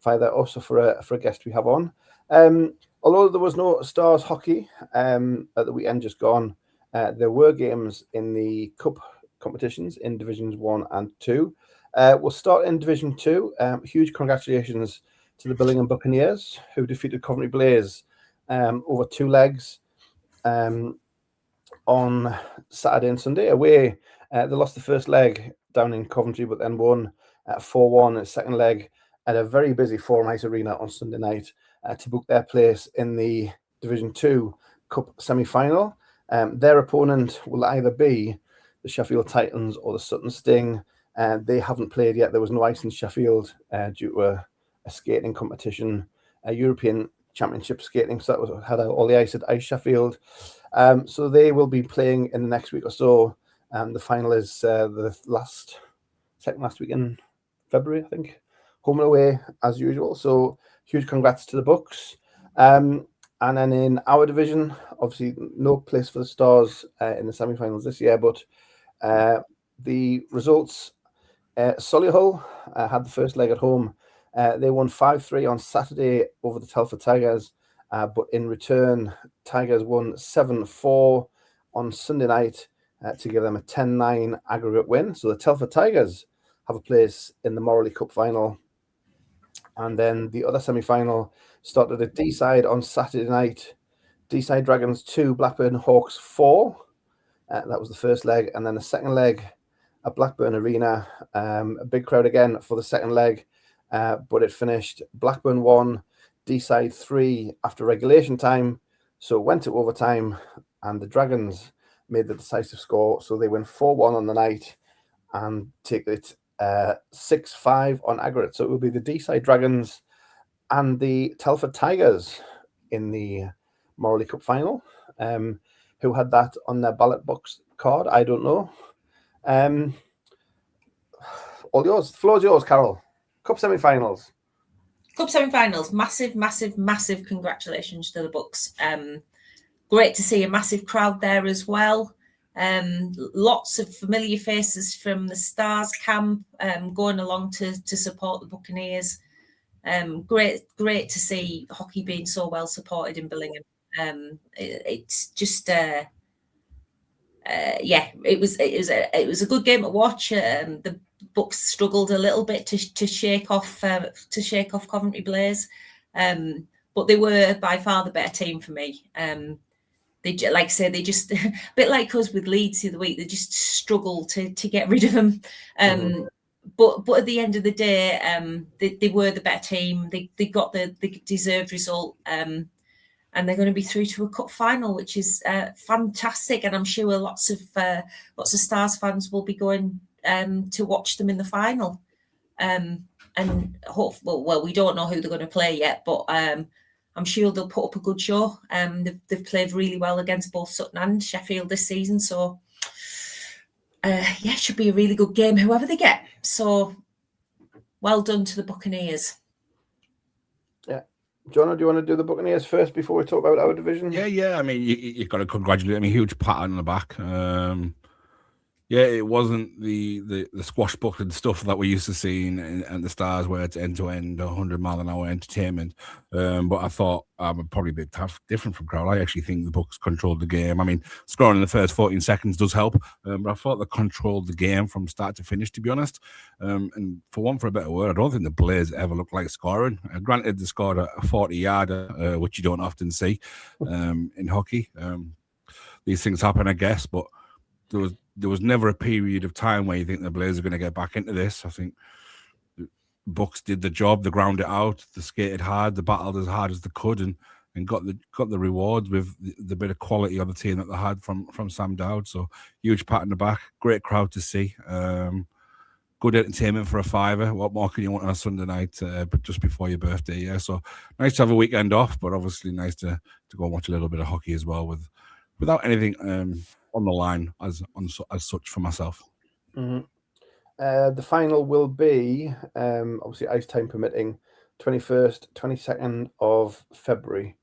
either us or for a guest we have on. Although there was no Stars hockey at the weekend just gone, there were games in the Cup competitions in Divisions 1 and 2. We'll start in Division 2. Huge congratulations to the Billingham Buccaneers, who defeated Coventry Blaze over 2 legs on Saturday and Sunday. Away, they lost the first leg down in Coventry, but then won 4-1 in the second leg at a very busy Forum Ice Arena on Sunday night to book their place in the Division 2 Cup semi-final. Their opponent will either be the Sheffield Titans or the Sutton Sting. They haven't played yet. There was no ice in Sheffield due to a skating competition, a European Championship skating. So that had all the ice at Ice Sheffield. So they will be playing in the next week or so. The final is the second last week in February, I think. Home and away as usual. So huge congrats to the Bucks. And then in our division, obviously no place for the Stars in the semi-finals this year, but the results, Solihull had the first leg at home. They won 5-3 on Saturday over the Telford Tigers, but in return, Tigers won 7-4 on Sunday night to give them a 10-9 aggregate win. So the Telford Tigers have a place in the Morley Cup final. And then the other semi-final started at D-side on Saturday night. D-side Dragons 2, Blackburn Hawks 4. That was the first leg. And then the second leg at Blackburn Arena. A big crowd again for the second leg. But it finished Blackburn 1, D-side 3 after regulation time. So it went to overtime. And the Dragons made the decisive score. So they win 4-1 on the night and take it 6-5 on aggregate. So it will be the D-side Dragons and the Telford Tigers in the Morley Cup final. Who had that on their ballot box card? I don't know. All yours. The floor's yours, Carol. Cup semi-finals. Cup semi-finals. Massive, massive, massive congratulations to the Bucks. Great to see a massive crowd there as well. Lots of familiar faces from the Stars camp going along to support the Buccaneers. Great to see hockey being so well supported in Billingham. It's just it was a good game to watch. The Bucks struggled a little bit to shake off Coventry Blaze, but they were by far the better team for me. They, like I say, they just a bit like us with Leeds the other week. They just struggle to get rid of them. But at the end of the day, they were the better team. They got the deserved result. And they're going to be through to a cup final, which is fantastic. And I'm sure lots of Stars fans will be going to watch them in the final. And well, we don't know who they're going to play yet, but I'm sure they'll put up a good show. They've played really well against both Sutton and Sheffield this season, so it should be a really good game, whoever they get. So well done to the Buccaneers. Yeah. John, do you want to do the Buccaneers first before we talk about our division? Yeah. I mean, you've got to congratulate them. A huge pat on the back. It wasn't the squashbuckling stuff that we used to see and the Stars where it's end-to-end, 100-mile-an-hour entertainment. But I thought I'm probably a bit different from Crowell. I actually think the Bucks controlled the game. I mean, scoring in the first 14 seconds does help, but I thought they controlled the game from start to finish, to be honest. And for a better word, I don't think the Blaze ever looked like scoring. Granted, they scored a 40-yarder, which you don't often see in hockey. These things happen, I guess, but there was never a period of time where you think the Blaze are going to get back into this. I think the Bucks did the job. They ground it out. They skated hard. They battled as hard as they could, and got the rewards with the bit of quality on the team that they had from Sam Dowd. So huge pat on the back. Great crowd to see. Good entertainment for a $5. What more can you want on a Sunday night, but just before your birthday? Yeah. So nice to have a weekend off, but obviously nice to go and watch a little bit of hockey as well without anything on the line as such for myself. Mm-hmm. The final will be obviously ice time permitting, 21st, 22nd of February.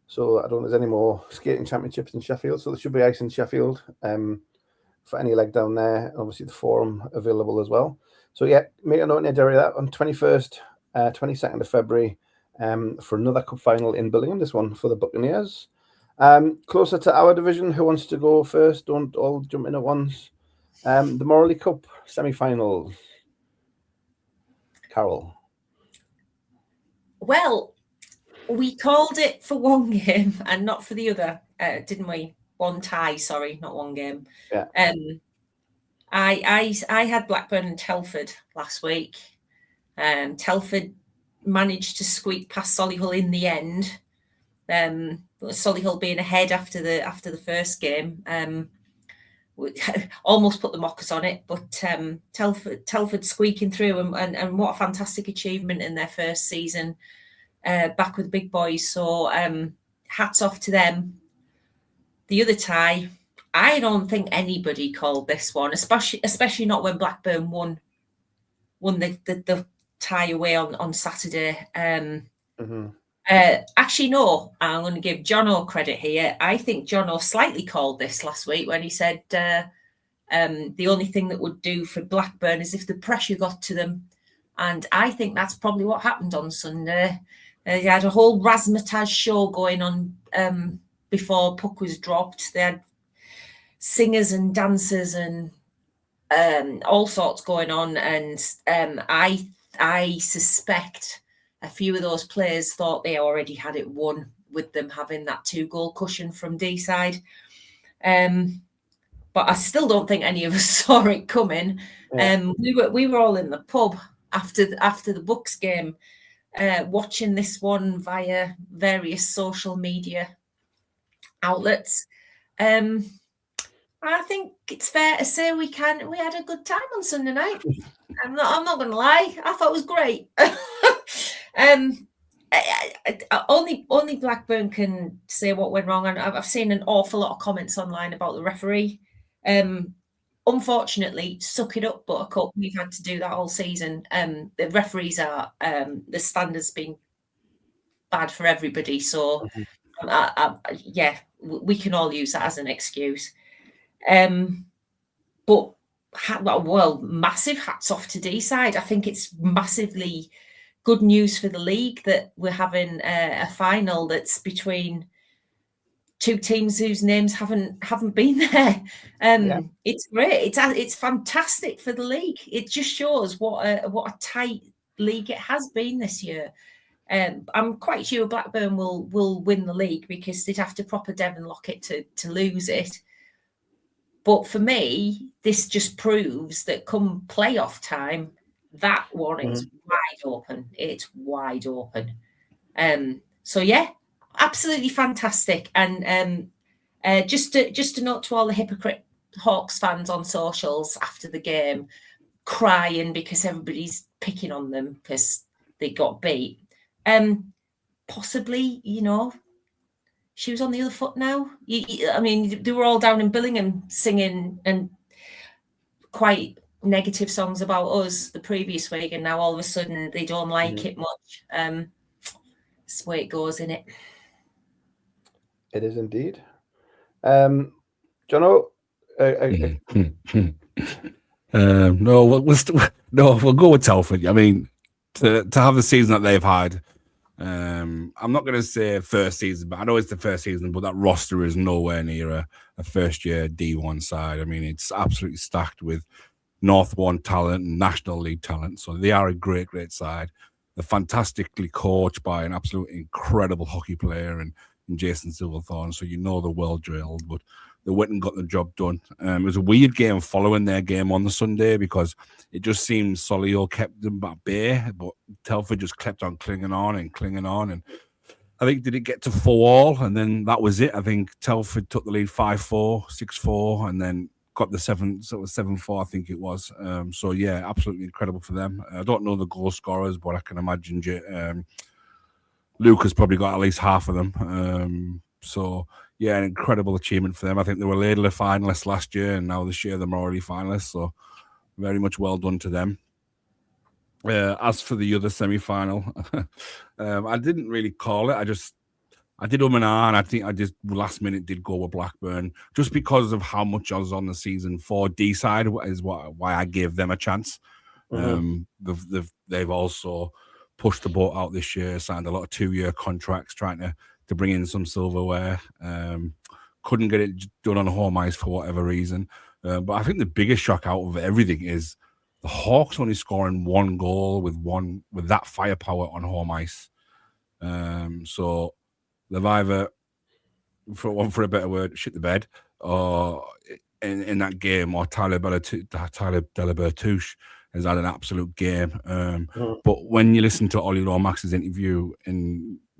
So I don't think there's any more skating championships in Sheffield. So there should be ice in Sheffield for any leg down there. Obviously the forum available as well. So yeah, make a note in your diary that on 21st, 22nd of February for another cup final in Billingham. This one for the Buccaneers. Closer to our division, who wants to go first? Don't all jump in at once. The Morley Cup semi-finals. Carol. Well, we called it for one game and not for the other, didn't we? One tie, sorry, not one game. Yeah. I had Blackburn and Telford last week. Telford managed to squeak past Solihull in the end. Solihull being ahead after the first game, almost put the mockers on it, but Telford squeaking through and what a fantastic achievement in their first season back with the big boys. So hats off to them. The other tie, I don't think anybody called this one, especially not when Blackburn won the tie away on Saturday. Actually, no, I'm going to give Jono credit here. I think Jono slightly called this last week when he said the only thing that would do for Blackburn is if the pressure got to them. And I think that's probably what happened on Sunday. They had a whole razzmatazz show going on before puck was dropped. They had singers and dancers and all sorts going on. And I suspect a few of those players thought they already had it won with them having that 2-goal cushion from D-side. But I still don't think any of us saw it coming. Yeah. We were all in the pub after the Bucks game, watching this one via various social media outlets. I think it's fair to say we had a good time on Sunday night. I'm not going to lie. I thought it was great. Only Blackburn can say what went wrong, and I've seen an awful lot of comments online about the referee. Unfortunately, suck it up, Buttercup. We've had to do that all season. The referees are the standards been bad for everybody, so we can all use that as an excuse. But massive hats off to D-side. I think it's massively good news for the league that we're having a final that's between two teams whose names haven't been there. It's great. It's fantastic for the league. It just shows what a tight league it has been this year. I'm quite sure Blackburn will win the league because they'd have to proper Devon lock it to lose it. But for me, this just proves that come playoff time, that one is wide open. It's wide open. So yeah, absolutely fantastic. And just a note to all the hypocrite Hawks fans on socials after the game, crying because everybody's picking on them because they got beat. Possibly, shoes on the other foot now. I mean, they were all down in Billingham singing and quite negative songs about us the previous week, and now all of a sudden they don't like it much. That's the way it goes, isn't it? It is indeed. Jono, no, we'll go with Telford. I mean, to have the season that they've had. I'm not going to say first season, but I know it's the first season, but that roster is nowhere near a first-year D1 side. I mean, it's absolutely stacked with North 1 talent and National League talent. So they are a great, great side. They're fantastically coached by an absolutely incredible hockey player and Jason Silverthorne. So they're well drilled, but they went and got the job done. It was a weird game following their game on the Sunday because it just seemed Solihull kept them at bay, but Telford just kept on clinging on. And I think, did it get to 4-4? And then that was it. I think Telford took the lead 5-4, 6-4, and then got the 7-4, I think it was. So, yeah, absolutely incredible for them. I don't know the goal scorers, but I can imagine Luke has probably got at least half of them. So, yeah, an incredible achievement for them. I think they were Ladler finalists last year, and now this year they're already finalists. So, very much well done to them. As for the other semi-final, I didn't really call it. I did and ah, and I think I just last minute did go with Blackburn just because of how much I was on the season for D side is why I gave them a chance. They've also pushed the boat out this year, signed a lot of 2-year contracts, trying to bring in some silverware. Couldn't get it done on home ice for whatever reason. But I think the biggest shock out of everything is the Hawks only scoring 1 goal with that firepower on home ice. So they've either, for a better word, shit the bed, or in that game, or Tyler Delabertouche has had an absolute game. But when you listen to Ollie Lomax's interview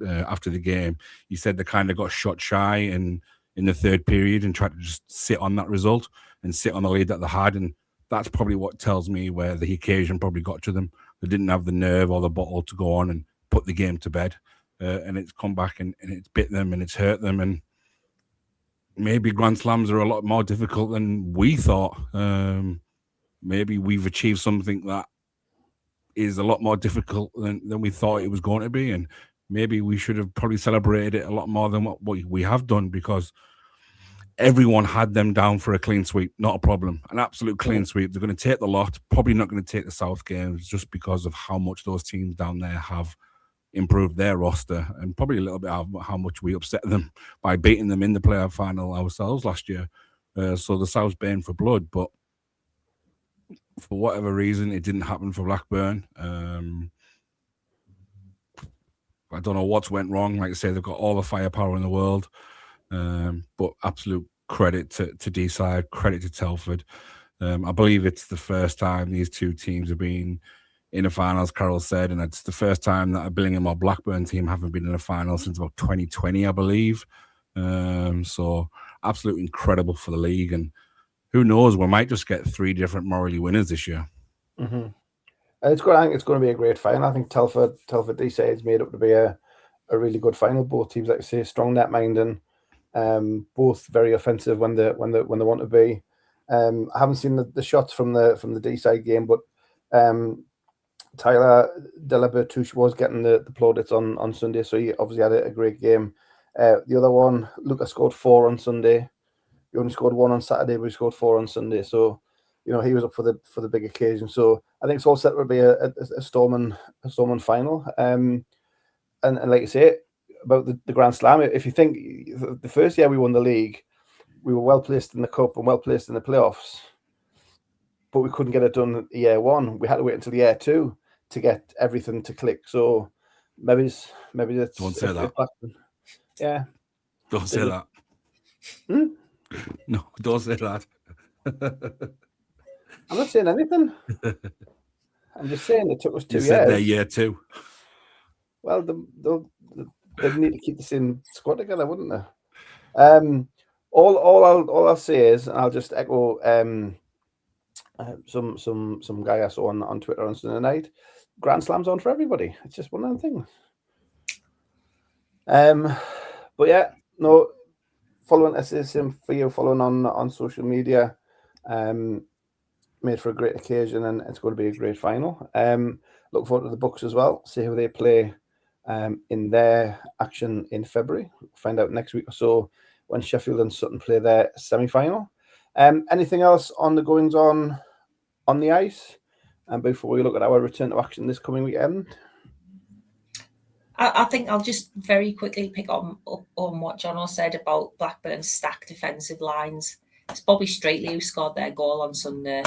after the game, he said they kind of got shot shy in the third period and tried to just sit on that result and sit on the lead that they had. And that's probably what tells me where the occasion probably got to them. They didn't have the nerve or the bottle to go on and put the game to bed. And it's come back and it's bit them and it's hurt them. And maybe Grand Slams are a lot more difficult than we thought. Maybe we've achieved something that is a lot more difficult than we thought it was going to be. And maybe we should have probably celebrated it a lot more than what we have done, because everyone had them down for a clean sweep, not a problem. An absolute clean sweep. They're going to take the lot, probably not going to take the South games just because of how much those teams down there have improved their roster, and probably a little bit of how much we upset them by beating them in the playoff final ourselves last year. So the South's baying for blood, but for whatever reason, it didn't happen for Blackburn. I don't know what's went wrong. Like I say, they've got all the firepower in the world. But absolute credit to D-side, credit to Telford. I believe it's the first time these two teams have been in a final, as Carol said, and it's the first time that a Billingham or Blackburn team haven't been in a final since about 2020, I believe. So absolutely incredible for the league, and who knows, we might just get 3 different Morley winners this year. I think it's going to be a great final. I think Telford D-side is made up to be a really good final. Both teams, like I say, strong net minding. Both very offensive when they want to be. I haven't seen the shots from the D-side game, but Tyler Delabertouche was getting the plaudits on Sunday, so he obviously had a great game. The other one, Lucas scored 4 on Sunday. He only scored 1 on Saturday, but he scored 4 on Sunday. So, he was up for the big occasion. So I think it's all set to be a Stormont final. And like I say, about the Grand Slam. If you think the first year we won the league, we were well placed in the cup and well placed in the playoffs, but we couldn't get it done year one. We had to wait until year two to get everything to click. So maybe that's Don't say that. Yeah. Don't say that. No, don't say that. I'm not saying anything. I'm just saying it took us 2 years. You said that year two. Well, they need to keep the same squad together, wouldn't they? All I'll say is, and I'll just echo some guy I saw on Twitter on Sunday night. Grand Slam's on for everybody. It's just one of them things. But yeah, no. Following SSM for you, following on social media, made for a great occasion, and it's going to be a great final. Look forward to the Bucks as well. See how they play in their action in February. Find out next week or so when Sheffield and Sutton play their semi-final. Anything else on the goings on the ice? And before we look at our return to action this coming weekend. I think I'll just very quickly pick up on what Jono said about Blackburn's stacked defensive lines. It's Bobby Straightley who scored their goal on Sunday.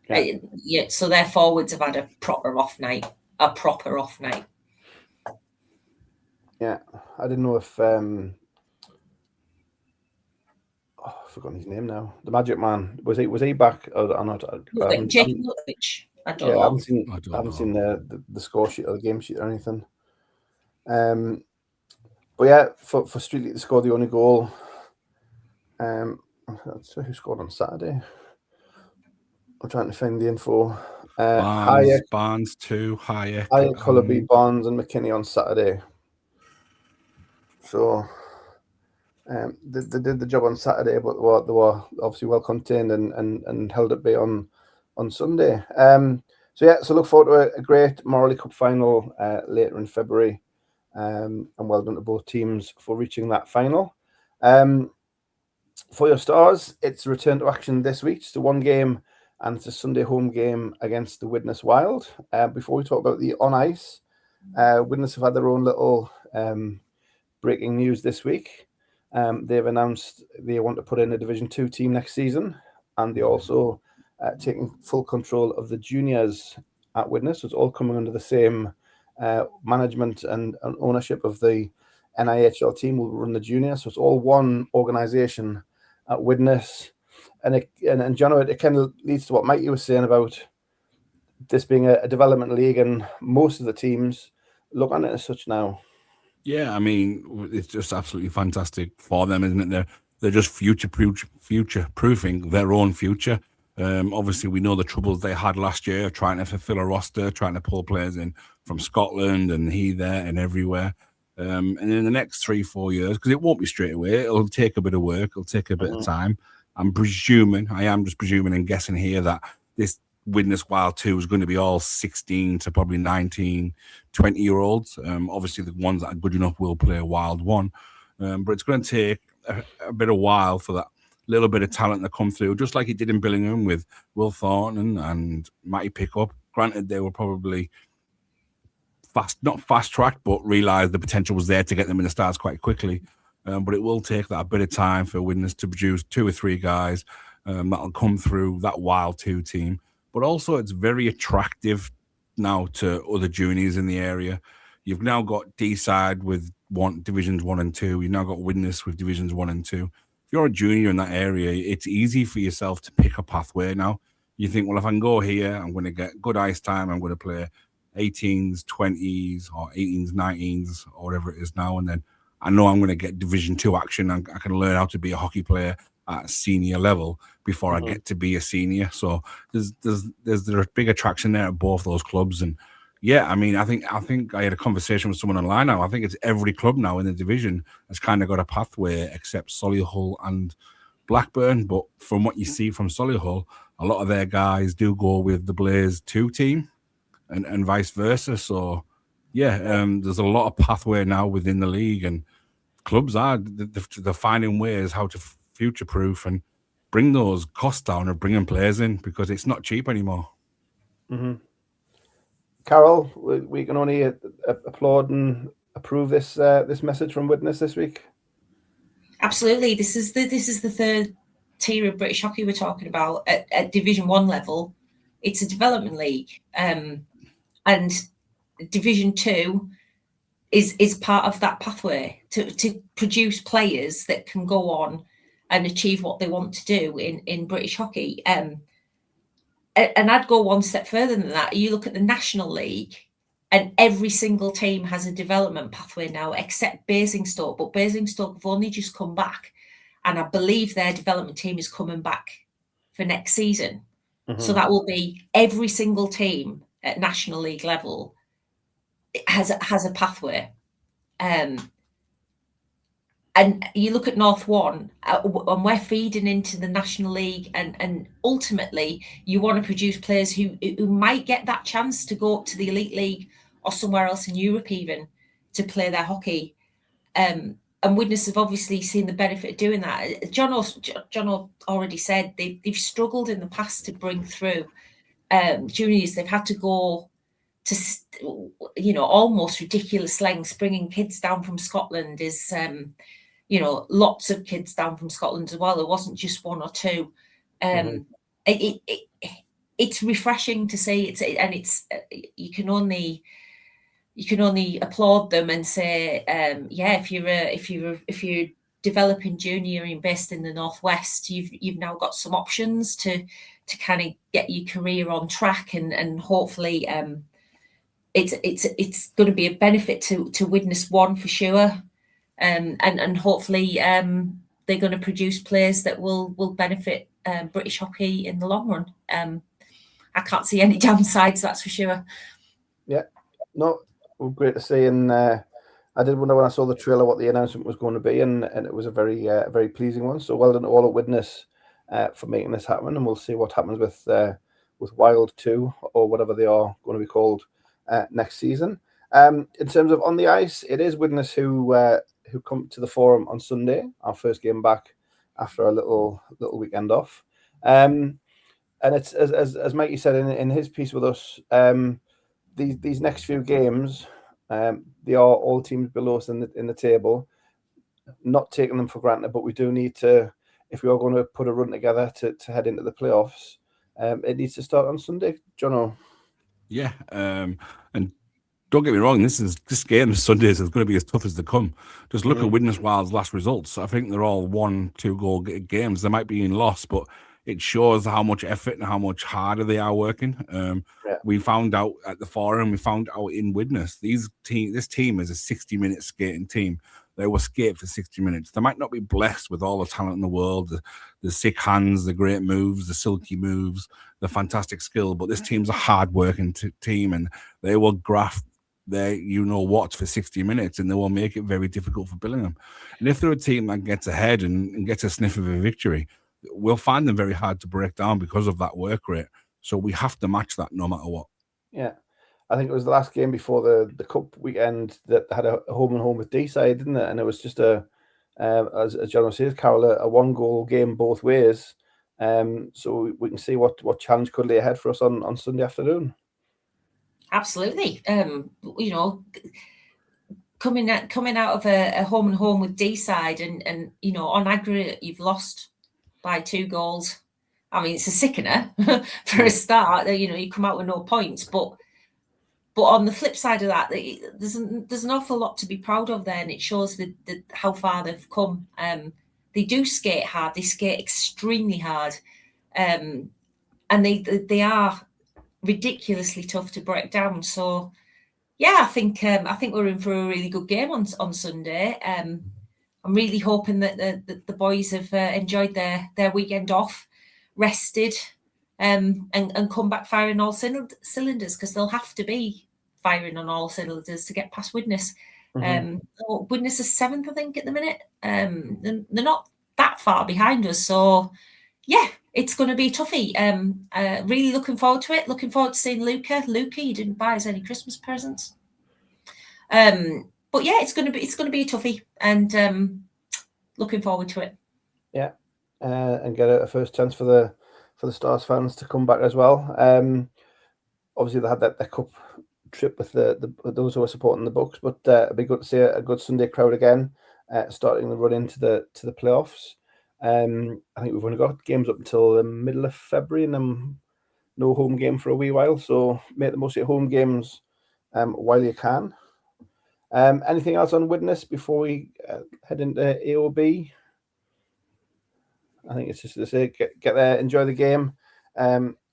Yeah, so their forwards have had a proper off night. Yeah, I didn't know if I've forgotten his name now. The Magic Man, was he back or not? Jake Lutwich. I don't know. I haven't seen the score sheet or the game sheet or anything. But yeah, for Streetley to score the only goal. Let's see who scored on Saturday. I'm trying to find the info. Barnes 2, Hayek, Cullaby, Barnes, and McKinney on Saturday. So they did the job on Saturday, but they were obviously well contained and held at bay on Sunday. So look forward to a great Morley Cup final later in February, and well done to both teams for reaching that final. For your Stars, it's a return to action this week. It's the one game, and it's a Sunday home game against the Widnes Wild. Before we talk about the on ice, Widnes have had their own little breaking news this week. They've announced they want to put in a Division 2 team next season, and they also taking full control of the juniors at Widnes. So it's all coming under the same management and ownership of the NIHL team will run the juniors. So it's all one organisation at Widnes. And John, it kind of leads to what Mikey was saying about this being a development league, and most of the teams look on it as such now. Yeah, I mean, it's just absolutely fantastic for them, isn't it? They're just future-proofing their own future. Obviously, we know the troubles they had last year trying to fulfill a roster, trying to pull players in from Scotland and there and everywhere. And in the next 3-4 years, because it won't be straight away, it'll take a bit of work, it'll take a bit of time. I am just presuming and guessing here that this Widnes Wild 2 is going to be all 16 to probably 19, 20-year-olds. Obviously, the ones that are good enough will play Wild 1. But it's going to take a bit of while for that little bit of talent to come through, just like it did in Billingham with Will Thornton and Matty Pickup. Granted, they were probably not fast-tracked, but realised the potential was there to get them in the Stars quite quickly. But it will take that a bit of time for Widnes to produce 2 or 3 guys that'll come through that Wild 2 team. But also, it's very attractive now to other juniors in the area. You've now got D-side with Divisions 1 and 2. You've now got Widnes with Divisions 1 and 2. If you're a junior in that area, it's easy for yourself to pick a pathway now. You think, well, if I can go here, I'm going to get good ice time. I'm going to play 18s, 20s, or 18s, 19s, or whatever it is now. And then I know I'm going to get Division 2 action. And I can learn how to be a hockey player at a senior level before I get to be a senior. So there's a big attraction there at both those clubs. And yeah, I mean, I think I had a conversation with someone online now. I think it's every club now in the division has kind of got a pathway except Solihull and Blackburn. But from what you see from Solihull, a lot of their guys do go with the Blaze 2 team and vice versa. So yeah, there's a lot of pathway now within the league, and clubs they're finding ways how to future-proof and bring those costs down and bringing players in, because it's not cheap anymore. Carol, we can only applaud and approve this message from Widnes this week. Absolutely, this is the third tier of British hockey we're talking about at Division 1 level. It's a development league, and Division 2 is part of that pathway to produce players that can go on and achieve what they want to do in British hockey. And I'd go one step further than that. You look at the National League, and every single team has a development pathway now, except Basingstoke. But Basingstoke have only just come back, and I believe their development team is coming back for next season. Mm-hmm. So that will be every single team at National League level has a pathway. And you look at North One, and we're feeding into the National League, and ultimately you want to produce players who might get that chance to go up to the Elite League or somewhere else in Europe even to play their hockey. And Widnes have obviously seen the benefit of doing that. John already said they've struggled in the past to bring through juniors. They've had to go to, almost ridiculous lengths. Bringing kids down from Scotland is, lots of kids down from Scotland as well. It wasn't just one or two. It's refreshing to see. You can only applaud them and say, if you're developing junior and based in the Northwest, you've now got some options to kind of get your career on track, and hopefully it's going to be a benefit to Widnes 1 for sure, and hopefully they're going to produce players that will benefit British hockey in the long run. I can't see any downsides, that's for sure. Yeah, no, well, great to see. And I did wonder when I saw the trailer what the announcement was going to be, and it was a very pleasing one. So well done to all at Widnes for making this happen, and we'll see what happens with Wild 2 or whatever they are going to be called next season. In terms of on the ice, it is Widnes who come to the Forum on Sunday, our first game back after a little weekend off. And it's as Mikey said in his piece with us, these next few games, they are all teams below us in the table. Not taking them for granted, but we do need to, if we are going to put a run together to head into the playoffs, it needs to start on Sunday. Jono. Yeah, and don't get me wrong, this game Sundays is going to be as tough as they come. Just look at Widnes Wild's last results. I think they're all 1-2 goal games. They might be in loss, but it shows how much effort and how much harder they are working. We found out at the Forum, we found out in Widnes, this team is a 60-minute skating team. They will skate for 60 minutes. They might not be blessed with all the talent in the world, the sick hands, the great moves, the silky moves, the fantastic skill, but this team's a hard-working team, and they will graft their what for 60 minutes, and they will make it very difficult for Billingham. And if they're a team that gets ahead and gets a sniff of a victory, we'll find them very hard to break down because of that work rate. So we have to match that no matter what. Yeah. I think it was the last game before the Cup weekend that had a home with D-side, didn't it? And it was just as John says, Carol, a 1-goal game both ways. So we can see what challenge could lay ahead for us on Sunday afternoon. Absolutely. Coming out of a home with D-side and on aggregate, you've lost by 2 goals. I mean, it's a sickener for a start. You come out with no points, but on the flip side of that, there's an awful lot to be proud of there, and it shows how far they've come. They do skate hard. They skate extremely hard, and they are ridiculously tough to break down. So, yeah, I think we're in for a really good game on Sunday. I'm really hoping that the boys have enjoyed their weekend off, rested, and come back firing all cylinders, because they'll have to be firing on all cylinders to get past Widnes. Widnes is 7th, I think, at the minute. They're not that far behind us. So, yeah, it's going to be a toughie. Really looking forward to it. Looking forward to seeing Luca. Luca, you didn't buy us any Christmas presents. But yeah, it's going to be a toughie, and looking forward to it. Yeah, and get a first chance for the Stars fans to come back as well. Obviously, they had their cup trip with those who are supporting the Bucks, but it'd be good to see a good Sunday crowd again, starting the run into the playoffs. I think we've only got games up until the middle of February, and then no home game for a wee while. So make the most of your home games while you can. Anything else on Widnes before we head into AOB? I think it's just to say get there, enjoy the game.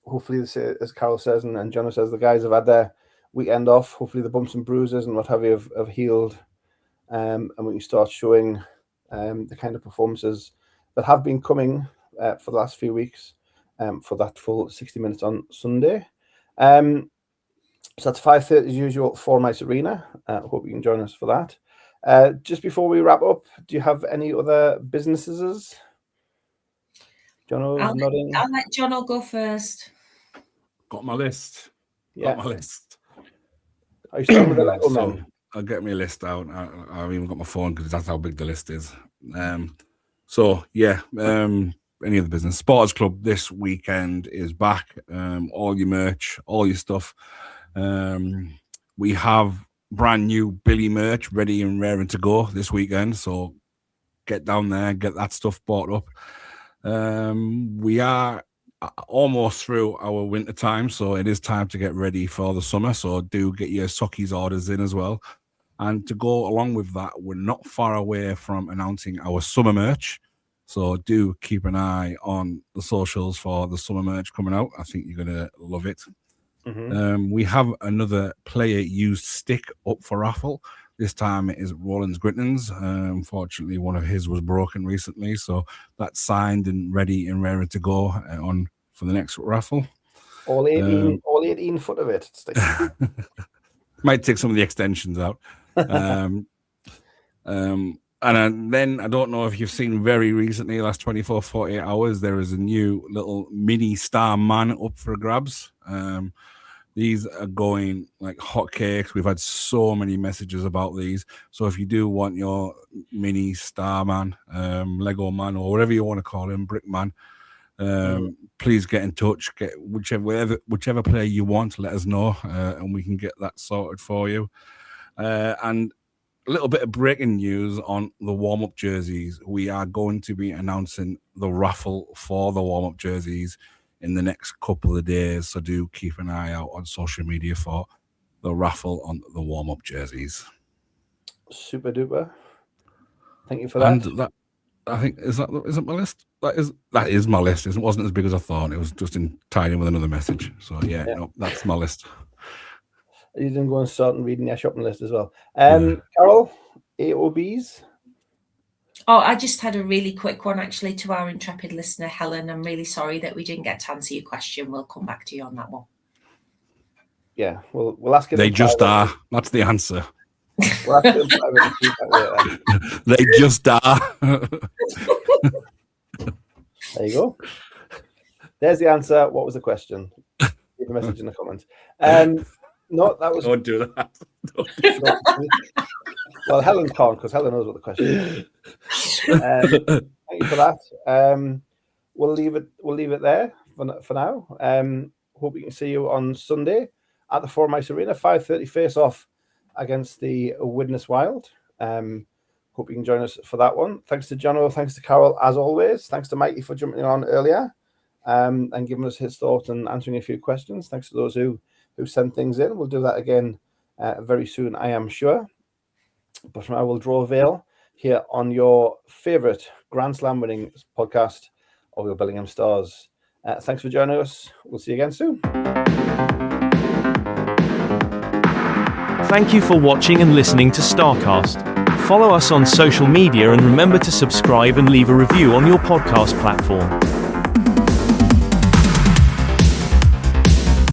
Hopefully, as Carol says and John says, the guys have had their weekend off. Hopefully, the bumps and bruises and what have you have healed, and we can start showing the kind of performances that have been coming for the last few weeks for that full 60 minutes on Sunday. So that's 5:30 as usual, Thor Arena. Hope you can join us for that. Just before we wrap up, do you have any other businesses? Jono nodding. I'll let Jono go first. Got my list. Yeah. Got my list. Are you starting with the Lego men? I'll get my list out. I've even got my phone because that's how big the list is. So yeah, any of the business. Sports Club this weekend is back. All your merch, all your stuff. We have brand new Billy merch ready and raring to go this weekend. So get down there, get that stuff bought up. We are almost through our winter time, so it is time to get ready for the summer. So do get your Sockies orders in as well. And to go along with that, we're not far away from announcing our summer merch. So do keep an eye on the socials for the summer merch coming out. I think you're going to love it. Mm-hmm. We have another player used stick up for raffle. This time it is Roland's Gritton's. Unfortunately, one of his was broken recently, so that's signed and ready and raring to go on for the next raffle. All 18 foot of it. Might take some of the extensions out. And then I don't know if you've seen very recently, last 24, 48 hours, there is a new little mini star man up for grabs. These are going like hotcakes. We've had so many messages about these. So if you do want your mini star man, Lego man, or whatever you want to call him, brick man, please get in touch. Get whichever player you want, let us know, and we can get that sorted for you. And a little bit of breaking news on the warm-up jerseys. We are going to be announcing the raffle for the warm-up jerseys in the next couple of days, so do keep an eye out on social media for the raffle on the warm-up jerseys. Super duper. Thank you for that. And that, I think, is it my list? That is my list. It wasn't as big as I thought. It was just tied in with another message. So yeah. No, that's my list. You didn't go and start and reading your shopping list as well. Carol, AOBs. Oh, I just had a really quick one, actually, to our intrepid listener, Helen. I'm really sorry that we didn't get to answer your question. We'll come back to you on that one. Yeah, we'll ask you. They just are. That's the answer. We'll ask them later. They just are. There you go. There's the answer. What was the question? Leave a message in the comments. No, that was. Don't do that. Well, Helen can't, because Helen knows what the question is. Thank you for that. We'll leave it there for now. Hope we can see you on Sunday at the Thor Arena, 5:30 face-off against the Widnes Wild. Hope you can join us for that one. Thanks to Jono, thanks to Carol, as always. Thanks to Mikey for jumping on earlier and giving us his thoughts and answering a few questions. Thanks to those who sent things in. We'll do that again very soon, I am sure. But for now, we'll draw a veil here on your favourite Grand Slam winning podcast of your Billingham Stars. Thanks for joining us. We'll see you again soon. Thank you for watching and listening to STARCAST. Follow us on social media and remember to subscribe and leave a review on your podcast platform.